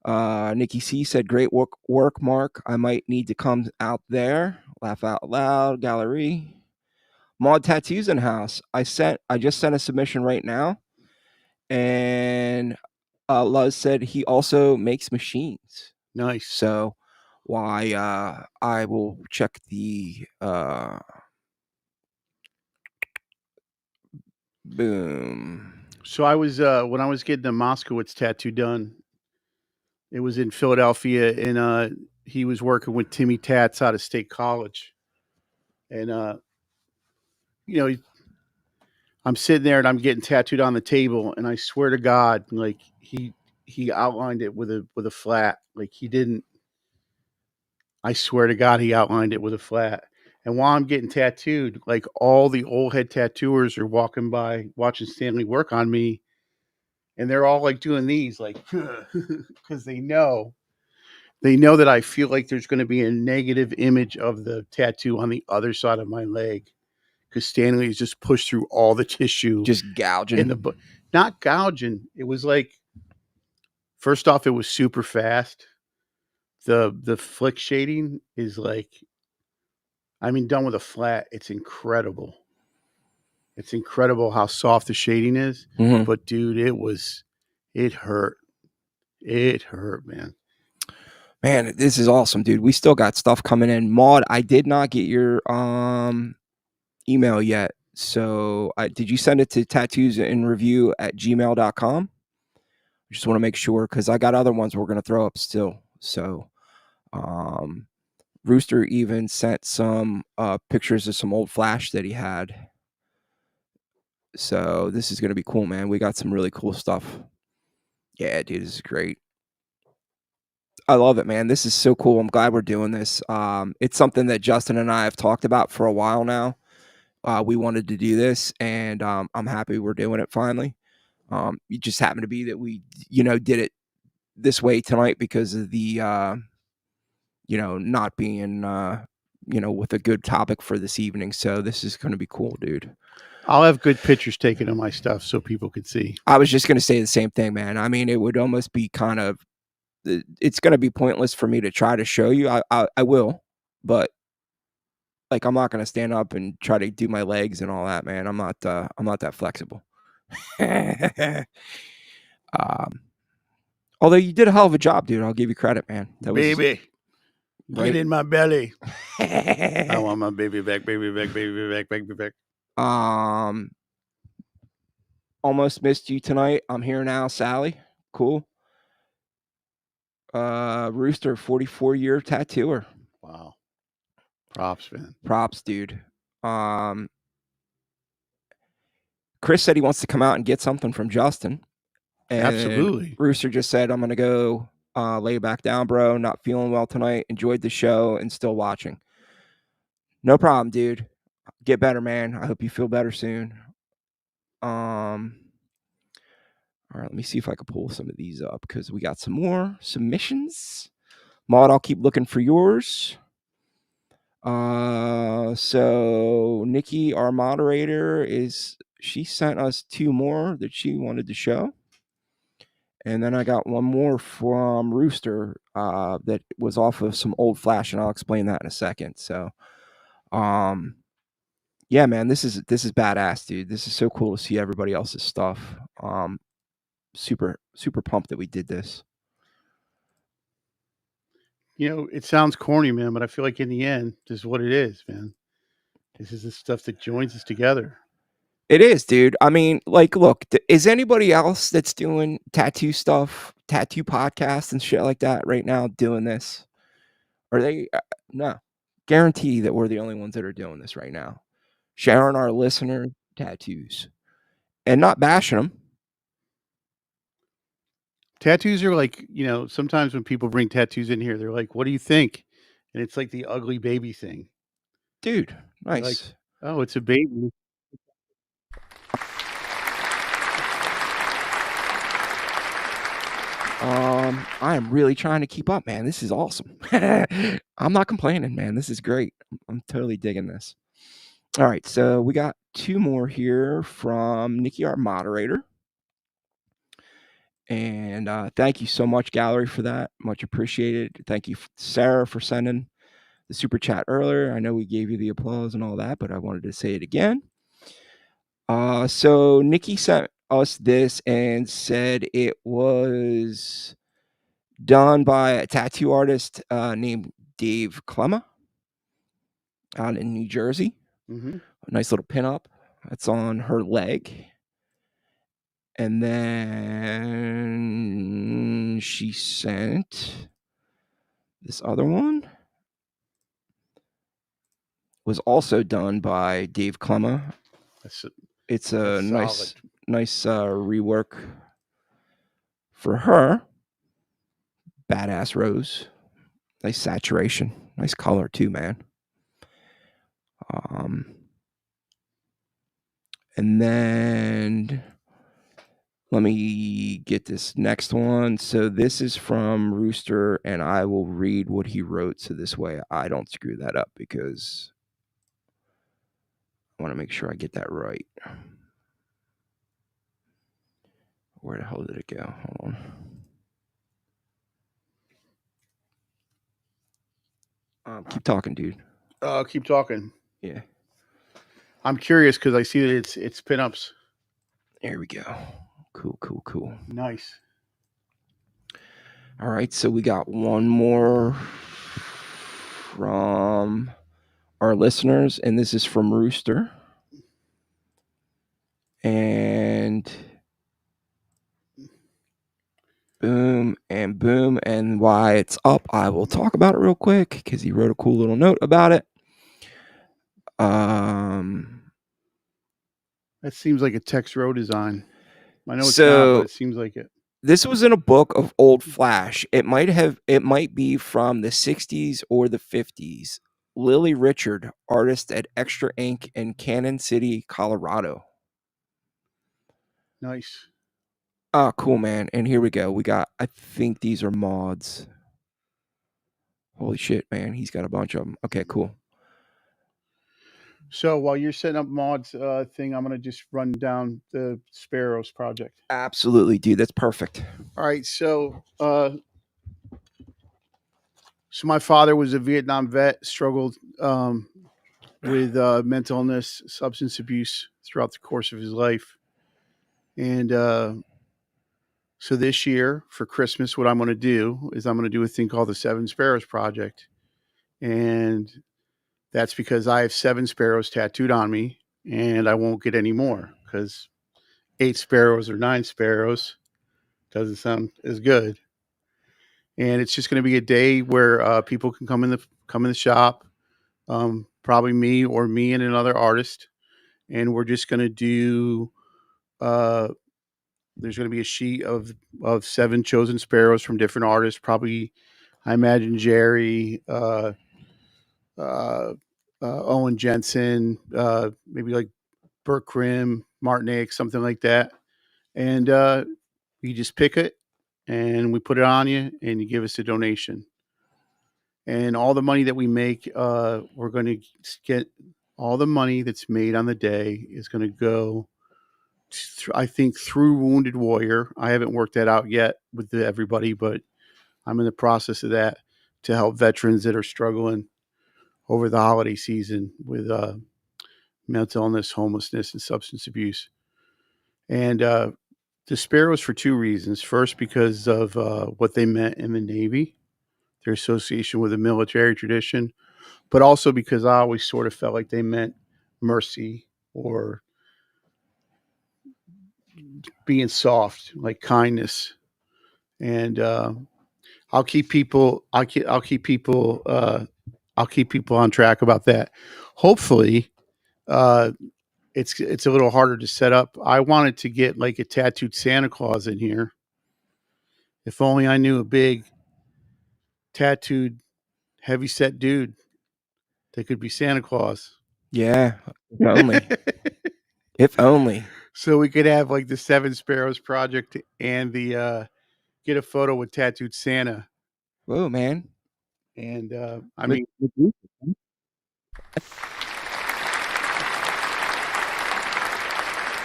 Nikki C said, great work, Mark. I might need to come out there. Laugh out loud. Gallery. Mod Tattoos in house. I just sent a submission right now. And Luz said he also makes machines. Nice. So why I will check the boom. So I was when I was getting the Moskowitz tattoo done, it was in Philadelphia, and he was working with Timmy Tats out of State College. And you know, I'm sitting there and I'm getting tattooed on the table, and I swear to God, like he outlined it with a flat. Like he didn't. I swear to God, he outlined it with a flat. And while I'm getting tattooed, like all the old head tattooers are walking by, watching Stanley work on me, and they're all like doing these, like, because they know that I feel like there's going to be a negative image of the tattoo on the other side of my leg, because Stanley has just pushed through all the tissue, just gouging in the not gouging. It was like, first off, it was super fast. The flick shading is like, I mean, done with a flat, it's incredible. It's incredible how soft the shading is. Mhm. But dude, it hurt. It hurt, man. Man, this is awesome, dude. We still got stuff coming in. Maud, I did not get your email yet. So did you send it to tattoosinreview@gmail.com? I just want to make sure because I got other ones we're gonna throw up still. So Rooster even sent some pictures of some old flash that he had. So this is gonna be cool, man. We got some really cool stuff. Yeah, dude, this is great. I love it, man. This is so cool. I'm glad we're doing this. It's something that Justin and I have talked about for a while now. We wanted to do this, and I'm happy we're doing it finally. It just happened to be that we, did it this way tonight because of the, not being, with a good topic for this evening. So this is going to be cool, dude. I'll have good pictures taken of my stuff so people can see. I was just going to say the same thing, man. I mean, it would almost be kind of, it's going to be pointless for me to try to show you. I will, but like, I'm not going to stand up and try to do my legs and all that, man. I'm not that flexible. Although you did a hell of a job, dude. I'll give you credit, man. Baby, right? get in my belly. I want my baby back, baby back, baby back, baby back. Almost missed you tonight. I'm here now, Sally. Cool. Rooster, 44-year tattooer. Wow. Props, man. Props, dude. Chris said he wants to come out and get something from Justin. And Absolutely. Rooster just said, I'm going to go lay back down, bro. Not feeling well tonight. Enjoyed the show and still watching. No problem, dude. Get better, man. I hope you feel better soon. All right, let me see if I can pull some of these up because we got some more submissions. Maud, I'll keep looking for yours. So Nikki, our moderator, she sent us 2 more that she wanted to show. And then I got one more from Rooster that was off of some old flash, and I'll explain that in a second. So, yeah, man, this is badass, dude. This is so cool to see everybody else's stuff. Super pumped that we did this. It sounds corny, man, but I feel like in the end, this is what it is, man. This is the stuff that joins us together. It is, dude. I mean, like, look, is anybody else that's doing tattoo stuff, tattoo podcasts and shit like that right now doing this? Are they? No. Guarantee that we're the only ones that are doing this right now. Sharing our listener tattoos and not bashing them. Tattoos are like, sometimes when people bring tattoos in here, they're like, what do you think? And it's like the ugly baby thing. Dude, nice. Like, oh, it's a baby. I am really trying to keep up, man. This is awesome. I'm not complaining, man. This is great. I'm totally digging this. All right, so we got 2 more here from Nikki, our moderator. And thank you so much, Gallery, for that. Much appreciated. Thank you, Sarah, for sending the super chat earlier. I know we gave you the applause and all that, but I wanted to say it again. So Nikki sent us this and said it was done by a tattoo artist named Dave Clemma out in New Jersey. Mm-hmm. A nice little pinup. That's on her leg. And then she sent this other one. Was also done by Dave Clemma. It's a nice rework for her. Badass rose. Nice saturation. Nice color too, man. And then let me get this next one. So this is from Rooster, and I will read what he wrote so this way I don't screw that up because I want to make sure I get that right. Where the hell did it go? Hold on. Keep talking, dude. Keep talking. Yeah. I'm curious because I see that it's pinups. There we go. Cool. Nice. All right, so we got one more from our listeners, and this is from Rooster. And boom and boom. And why it's up, I will talk about it real quick because he wrote a cool little note about it. That seems like a Tex Row design. I know it's not, So but it seems like it. this was in a book of old Flash. It might be from the 60s or the 50s. Lily Richard, artist at Extra Ink in Cannon City, Colorado. Nice. Oh, cool, man. And here we go. We got, I think these are mods. Holy shit, man. He's got a bunch of them. Okay, cool. So while you're setting up mods thing, I'm gonna just run down the Sparrows project. Absolutely, dude. That's perfect. All right, so my father was a Vietnam vet, struggled with mental illness, substance abuse throughout the course of his life, and so this year for Christmas, what I'm going to do is I'm going to do a thing called the Seven Sparrows Project, and that's because I have 7 sparrows tattooed on me, and I won't get any more because 8 sparrows or 9 sparrows doesn't sound as good. And it's just going to be a day where people can come in the shop, probably me and another artist, and we're just going to do. There's going to be a sheet of 7 chosen sparrows from different artists. Probably, I imagine Jerry, Owen Jensen, maybe like Burt Krim, Martinique, something like that. And you just pick it, and we put it on you, and you give us a donation. And all the money that we make, we're going to get all the money that's made on the day is going to go, I think, through Wounded Warrior. I haven't worked that out yet with everybody, but I'm in the process of that to help veterans that are struggling over the holiday season with mental illness, homelessness, and substance abuse. And the Sparrows for 2 reasons. First, because of what they meant in the Navy, their association with the military tradition, but also because I always sort of felt like they meant mercy or being soft, like kindness. And I'll keep people on track about that. Hopefully, it's a little harder to set up. I wanted to get like a tattooed Santa Claus in here. If only I knew a big tattooed heavy set dude that could be Santa Claus. Yeah, if only. If only. So we could have like the 7 Sparrows project and the get a photo with tattooed Santa. Whoa, man. And I mean,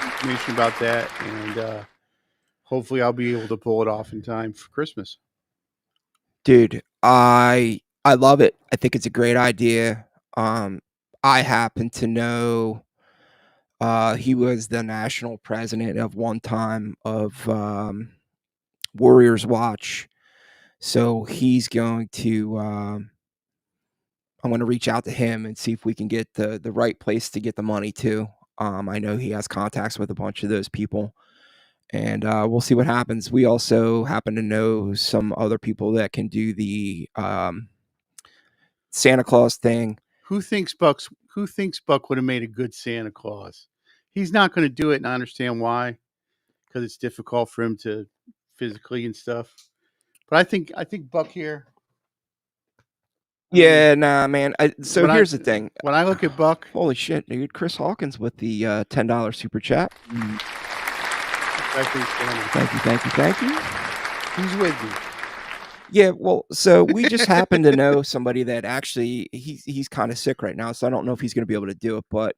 information about that, and hopefully I'll be able to pull it off in time for Christmas. Dude, I love it. I think it's a great idea. I happen to know he was the national president of one time of Warriors Watch. So he's going to I'm going to reach out to him and see if we can get the right place to get the money to. I know he has contacts with a bunch of those people, and we'll see what happens. We also happen to know some other people that can do the Santa Claus thing. Who thinks Buck would have made a good Santa Claus? He's not going to do it, and I understand why, because it's difficult for him to physically and stuff. But I think Buck here. Yeah, nah, man. So here's the thing. When I look at Buck, holy shit, dude! Chris Hawkins with the $10 super chat. Thank you. He's with me. Yeah, well, so we just happen to know somebody that actually he's kind of sick right now, so I don't know if he's going to be able to do it, but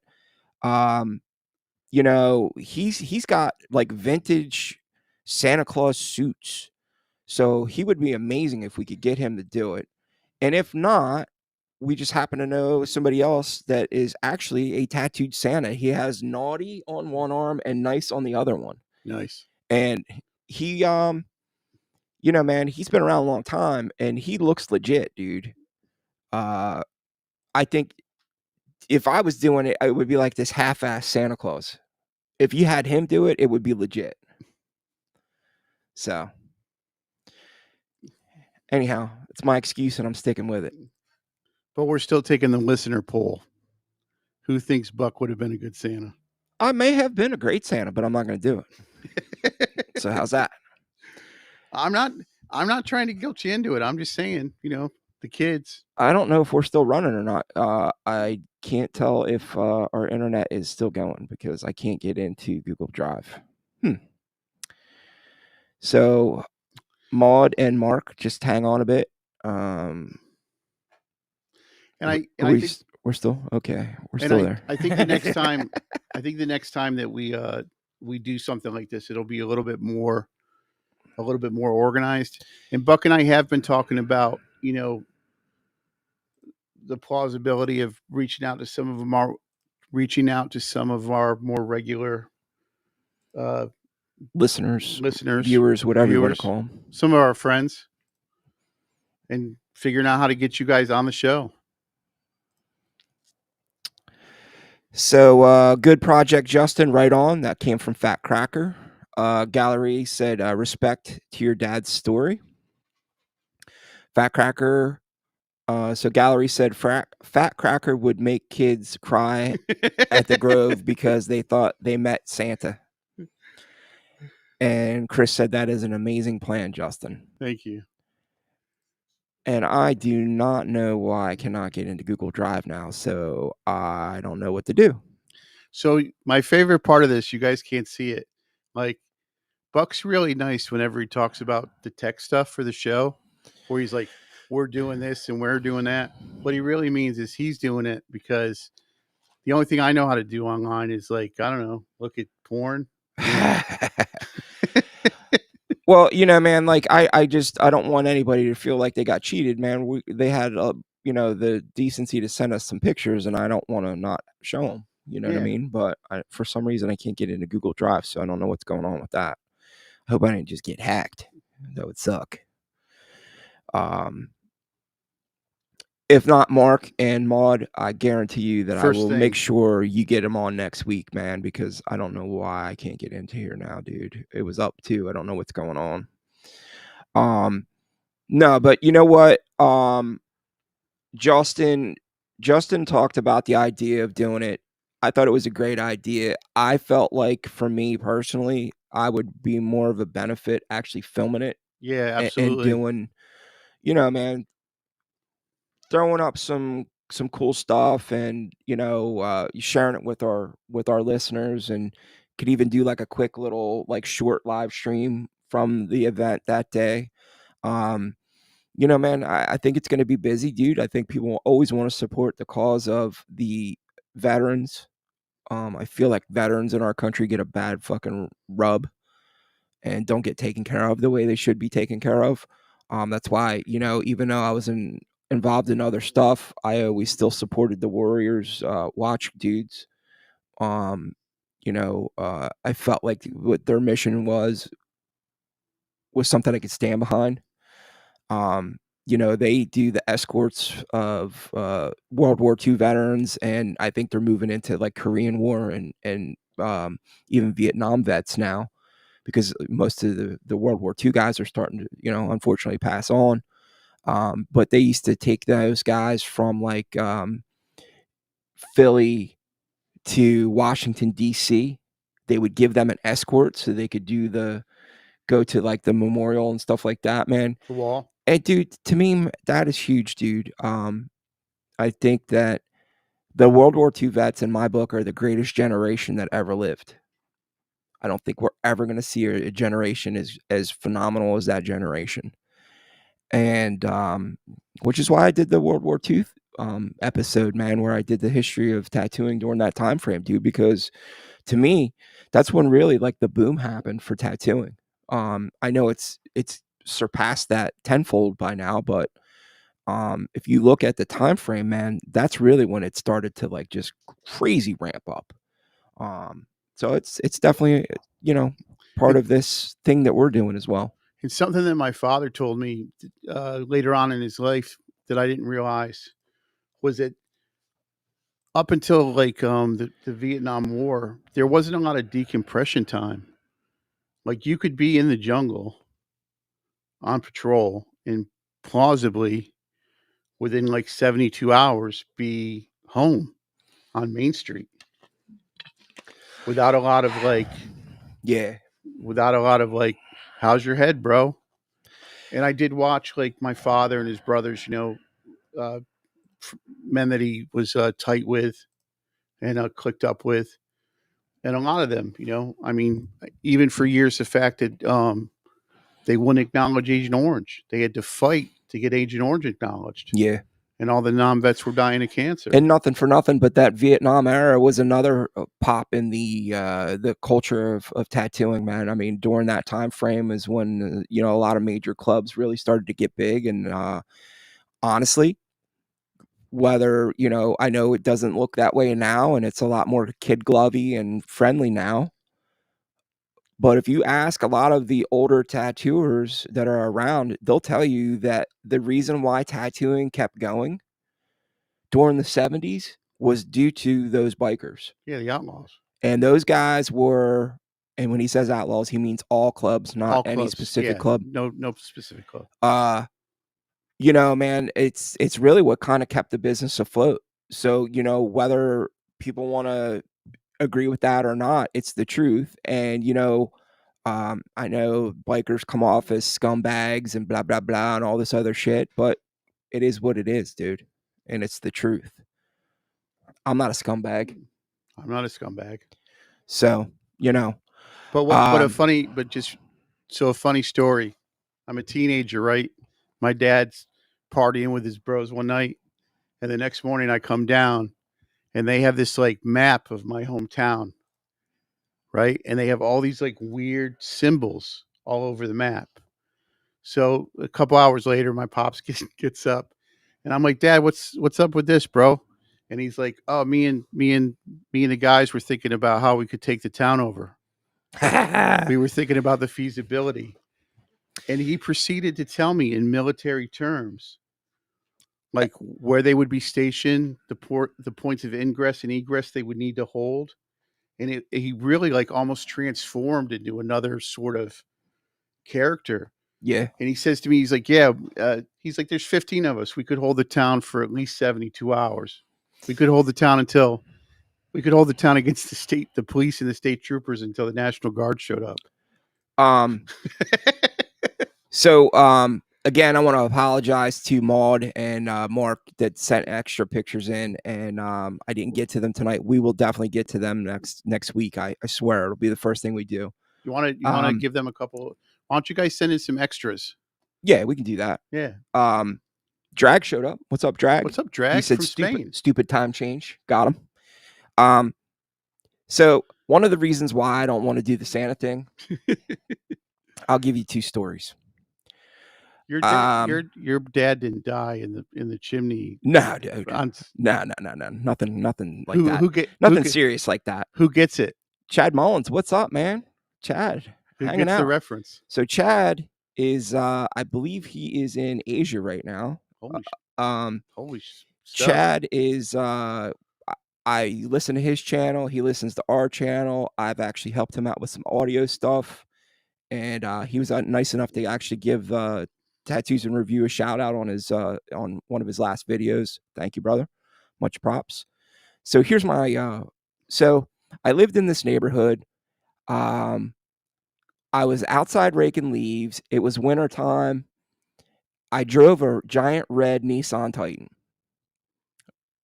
you know, he's got like vintage Santa Claus suits. So he would be amazing if we could get him to do it. And if not, we just happen to know somebody else that is actually a tattooed Santa. He has naughty on one arm and nice on the other one. Nice. And he, man, he's been around a long time and he looks legit, dude. I think if I was doing it, it would be like this half-ass Santa Claus. If you had him do it, it would be legit. So, anyhow, it's my excuse and I'm sticking with it. But we're still taking the listener poll. Who thinks Buck would have been a good Santa? I may have been a great Santa, but I'm not going to do it. So how's that? I'm not trying to guilt you into it. I'm just saying, the kids. I don't know if we're still running or not. I can't tell if our internet is still going because I can't get into Google Drive. So, Maud and Mark, just hang on a bit. And I think we're still okay. We're still there. I think the next time, that we do something like this, it'll be a little bit more organized. And Buck and I have been talking about, the plausibility of reaching out to some of our more regular listeners, viewers, whatever you want to call them, some of our friends, and figuring out how to get you guys on the show. So, good project, Justin. Right on. That came from Fat Cracker. Gallery said, respect to your dad's story. Fat Cracker. So Gallery said Fat Cracker would make kids cry at the Grove because they thought they met Santa. And Chris said that is an amazing plan, Justin. Thank you. And I do not know why I cannot get into Google Drive now, so I don't know what to do. So my favorite part of this, you guys can't see it. Like, Buck's really nice whenever he talks about the tech stuff for the show, where he's like, we're doing this and we're doing that. What he really means is he's doing it because the only thing I know how to do online is, like, I don't know, look at porn. Well, man, like I don't want anybody to feel like they got cheated, man. They had the decency to send us some pictures, and I don't want to not show them. You know what I mean? But for some reason, I can't get into Google Drive, so I don't know what's going on with that. I hope I didn't just get hacked. That would suck. If not, Mark and Maud, I guarantee you that I will make sure you get them on next week, man, because I don't know why I can't get into here now, dude. It was up too. I don't know what's going on. No, but you know what? Justin talked about the idea of doing it. I thought it was a great idea. I felt like, for me personally, I would be more of a benefit actually filming it. Yeah, absolutely. And doing, man, throwing up some cool stuff and, sharing it with our listeners, and could even do like a quick little like short live stream from the event that day. Man, I think it's going to be busy, dude. I think people always want to support the cause of the veterans. I feel like veterans in our country get a bad fucking rub and don't get taken care of the way they should be taken care of. That's why, even though I was involved in other stuff, I always still supported the Warriors watch dudes. I felt like what their mission was something I could stand behind. They do the escorts of World War II veterans, and I think they're moving into like Korean War and even Vietnam vets now, because most of the World War II guys are starting to, unfortunately pass on. But they used to take those guys from like Philly to Washington, D.C. They would give them an escort so they could go to like the memorial and stuff like that, man. The wall. And dude, to me, that is huge, dude. I think that the World War II vets in my book are the greatest generation that ever lived. I don't think we're ever going to see a generation as phenomenal as that generation. And which is why I did the World War II episode, man, where I did the history of tattooing during that time frame, dude, because to me, that's when really like the boom happened for tattooing. I know it's surpassed that tenfold by now, but if you look at the time frame, man, that's really when it started to like just crazy ramp up. So it's definitely, part And, of this thing that we're doing as well. and something that my father told me later on in his life that I didn't realize was that up until like the Vietnam War, there wasn't a lot of decompression time. Like you could be in the jungle on patrol and plausibly within like 72 hours be home on Main Street without a lot of like Yeah. without a lot of like how's your head, bro? And I did watch like my father and his brothers, uh, men that he was tight with and clicked up with, and a lot of them, I mean, even for years, the fact that they wouldn't acknowledge Agent Orange, they had to fight to get Agent Orange acknowledged, Yeah. and all the non-vets were dying of cancer. And nothing for nothing, but that Vietnam era was another pop in the culture of tattooing, man. I mean, during that time frame is when a lot of major clubs really started to get big, and honestly, whether I know it doesn't look that way now, and it's a lot more kid glovey and friendly now. But if you ask a lot of the older tattooers that are around, they'll tell you that the reason why tattooing kept going during the 70s was due to those bikers. Yeah, the outlaws. And those guys were, and when he says outlaws, he means all clubs, not All any clubs. specific Yeah, club. no specific club. Man, it's really what kind of kept the business afloat. So, whether people want to agree with that or not, it's the truth. And, I know bikers come off as scumbags and blah, blah, blah, and all this other shit, but it is what it is, dude. And it's the truth. I'm not a scumbag. I'm not a scumbag. So, But what a funny, but just so a funny story. I'm a teenager, right? My dad's partying with his bros one night, and the next morning I come down, and they have this like map of my hometown, right? And they have all these like weird symbols all over the map. So a couple hours later, my pops gets up, and I'm like, Dad, what's up with this, bro? And he's like, Oh, me and the guys were thinking about how we could take the town over. We were thinking about the feasibility. And he proceeded to tell me in military terms, like where they would be stationed, the points of ingress and egress they would need to hold. And he really like almost transformed into another sort of character. yeah. And he says to me, he's like, yeah, he's like, there's 15 of us. We could hold the town for at least 72 hours. We could hold the town against the police and the state troopers until the National Guard showed up. So, again, I want to apologize to Maud and Mark that sent extra pictures in, and I didn't get to them tonight. We will definitely get to them next week. I swear it'll be the first thing we do. You want to give them a couple? Why don't you guys send in some extras? Yeah, we can do that. Yeah. Drag showed up. What's up, Drag? What's up, Drag? He said from Spain. stupid time change. Got him. So one of the reasons why I don't want to do the Santa thing, I'll give you two stories. Your dad didn't die in the chimney. No, dude. No. Nothing like that. Nothing serious like that. Who gets it? Chad Mullins. What's up, man? Chad. Who hanging gets out. the reference? So Chad is I believe he is in Asia right now. Holy stuff. Chad is I listen to his channel, he listens to our channel. I've actually helped him out with some audio stuff, and he was nice enough to actually give Tattoos and Review a shout out on his on one of his last videos. Thank you, brother. Much props. So here's my so I lived in this neighborhood. I was outside raking leaves. It was winter time. I drove a giant red Nissan Titan.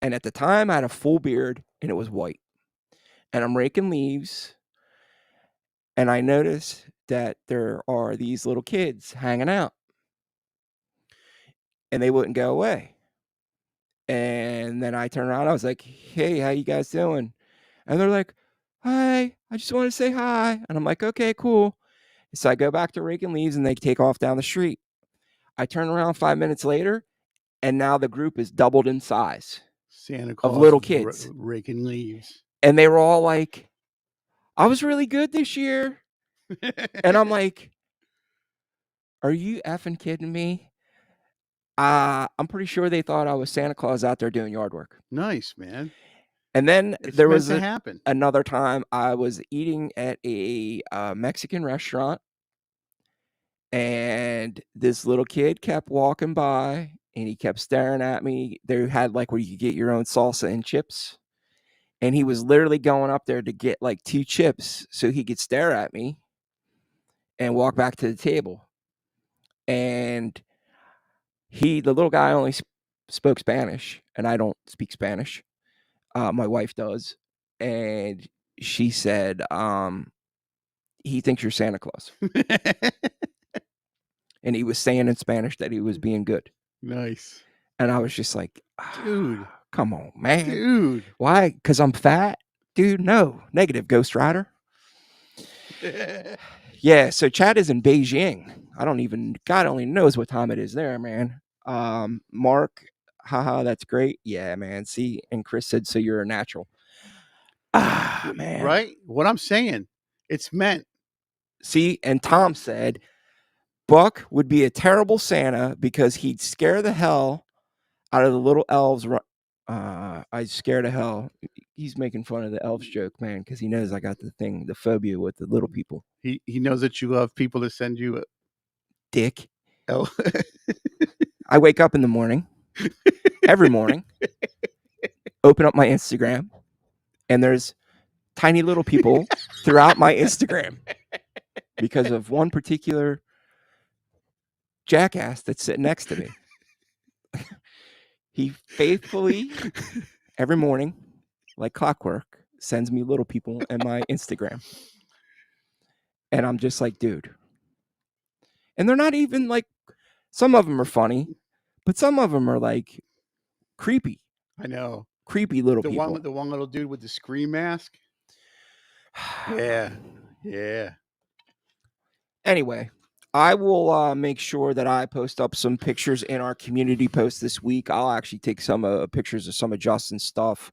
And at the time, I had a full beard, and it was white. And I'm raking leaves, and I noticed that there are these little kids hanging out. And they wouldn't go away. And then I turned around, I was like, hey, how you guys doing? And they're like, hi, I just want to say hi. And I'm like, okay, cool. So I go back to raking leaves, and they take off down the street. I turn around 5 minutes later, and now the group is doubled in size Santa of Claus little is kids. raking leaves. And they were all like, I was really good this year. And I'm like, are you effing kidding me? I'm pretty sure they thought I was Santa Claus out there doing yard work. Nice, man. And then It's there meant was to happen. another time I was eating at a Mexican restaurant, and this little kid kept walking by, and he kept staring at me. They had like where you could get your own salsa and chips, and he was literally going up there to get like 2 chips so he could stare at me and walk back to the table. And the little guy only spoke Spanish, and I don't speak Spanish. My wife does, and she said, he thinks you're Santa Claus. And he was saying in Spanish that he was being good. Nice. And I was just like, Dude. Come on, man. Dude. Why? Because I'm fat? Dude, no. Negative, Ghost Rider. Yeah, so Chad is in Beijing. God only knows what time it is there, man. Mark, haha, that's great. Yeah, man. See, and Chris said, so you're a natural. Man. Right? What I'm saying, it's meant. See, and Tom said, Buck would be a terrible Santa because he'd scare the hell out of the little elves. I scare the hell. He's making fun of the elves joke, man, because he knows I got the phobia with the little people. He knows that you love people to send you a dick. Oh. I wake up in the morning, every morning, open up my Instagram, and there's tiny little people throughout my Instagram because of one particular jackass that's sitting next to me. He faithfully, every morning, like clockwork, sends me little people in my Instagram. And I'm just like, dude. And they're not even like, some of them are funny, but some of them are like creepy. I know. Creepy little people. The one little dude with the scream mask. Yeah. Yeah. Anyway, I will make sure that I post up some pictures in our community post this week. I'll actually take some pictures of some of Justin's stuff.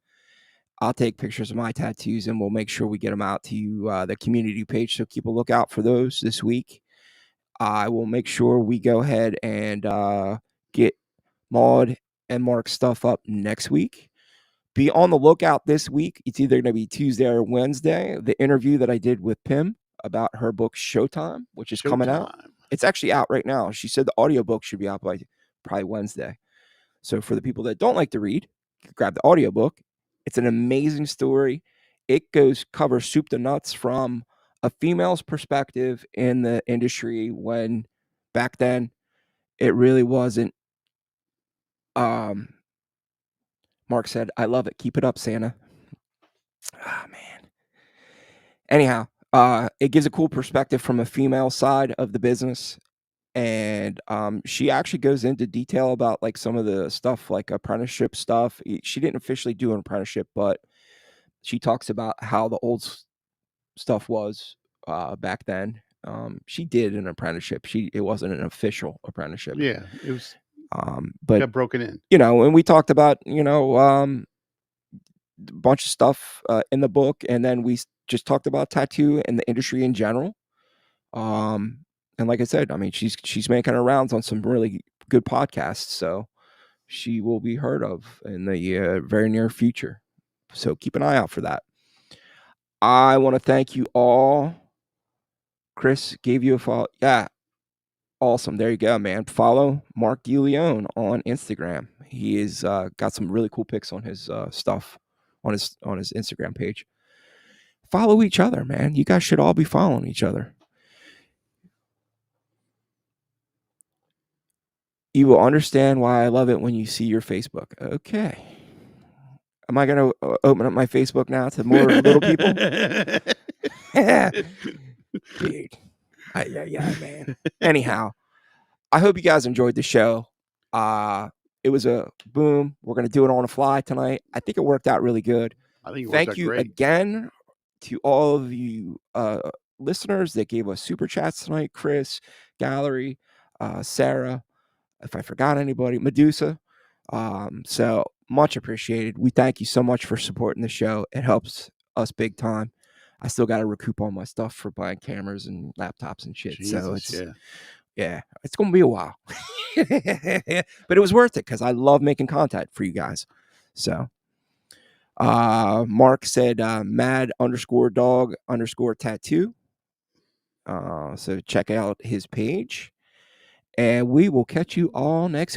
I'll take pictures of my tattoos, and we'll make sure we get them out to you, the community page. So keep a lookout for those this week. I will make sure we go ahead and get Maud and Mark's stuff up next week. Be on the lookout this week. It's either going to be Tuesday or Wednesday. The interview that I did with Pim about her book Showtime, which is coming out. It's actually out right now. She said the audiobook should be out by probably Wednesday. So for the people that don't like to read, grab the audiobook. It's an amazing story. It covers soup to nuts from a female's perspective in the industry when back then it really wasn't. Mark said, I love it. Keep it up, Santa. Man. Anyhow, it gives a cool perspective from a female side of the business. And she actually goes into detail about like some of the stuff, like apprenticeship stuff. She didn't officially do an apprenticeship, but she talks about how the old stuff was back then. She did an apprenticeship. It wasn't an official apprenticeship. Yeah, it was. But got broken in. And we talked about a bunch of stuff in the book, and then we just talked about tattoo and the industry in general. And like I said, I mean, she's making her rounds on some really good podcasts, so she will be heard of in the very near future. So keep an eye out for that. I want to thank you all. Chris gave you a follow. Yeah, awesome. There you go, man. Follow Mark DeLeon on Instagram. He is got some really cool pics on his stuff on his Instagram page. Follow each other, man. You guys should all be following each other. You will understand why I love it when you see your Facebook. Okay. Am I going to open up my Facebook now to more little people? Dude. Yeah, man. Anyhow, I hope you guys enjoyed the show. It was a boom. We're going to do it on the fly tonight. I think it worked out really good. I think it worked Thank out you great. again to all of you listeners that gave us super chats tonight. Chris, Gallery, Sarah, if I forgot anybody, Medusa. So much appreciated. We thank you so much for supporting the show. It helps us big time. I still got to recoup all my stuff for buying cameras and laptops and shit. So Jesus, yeah, it's gonna be a while, but it was worth it because I love making content for you guys. So, Mark said mad_dog_tattoo. So check out his page, and we will catch you all next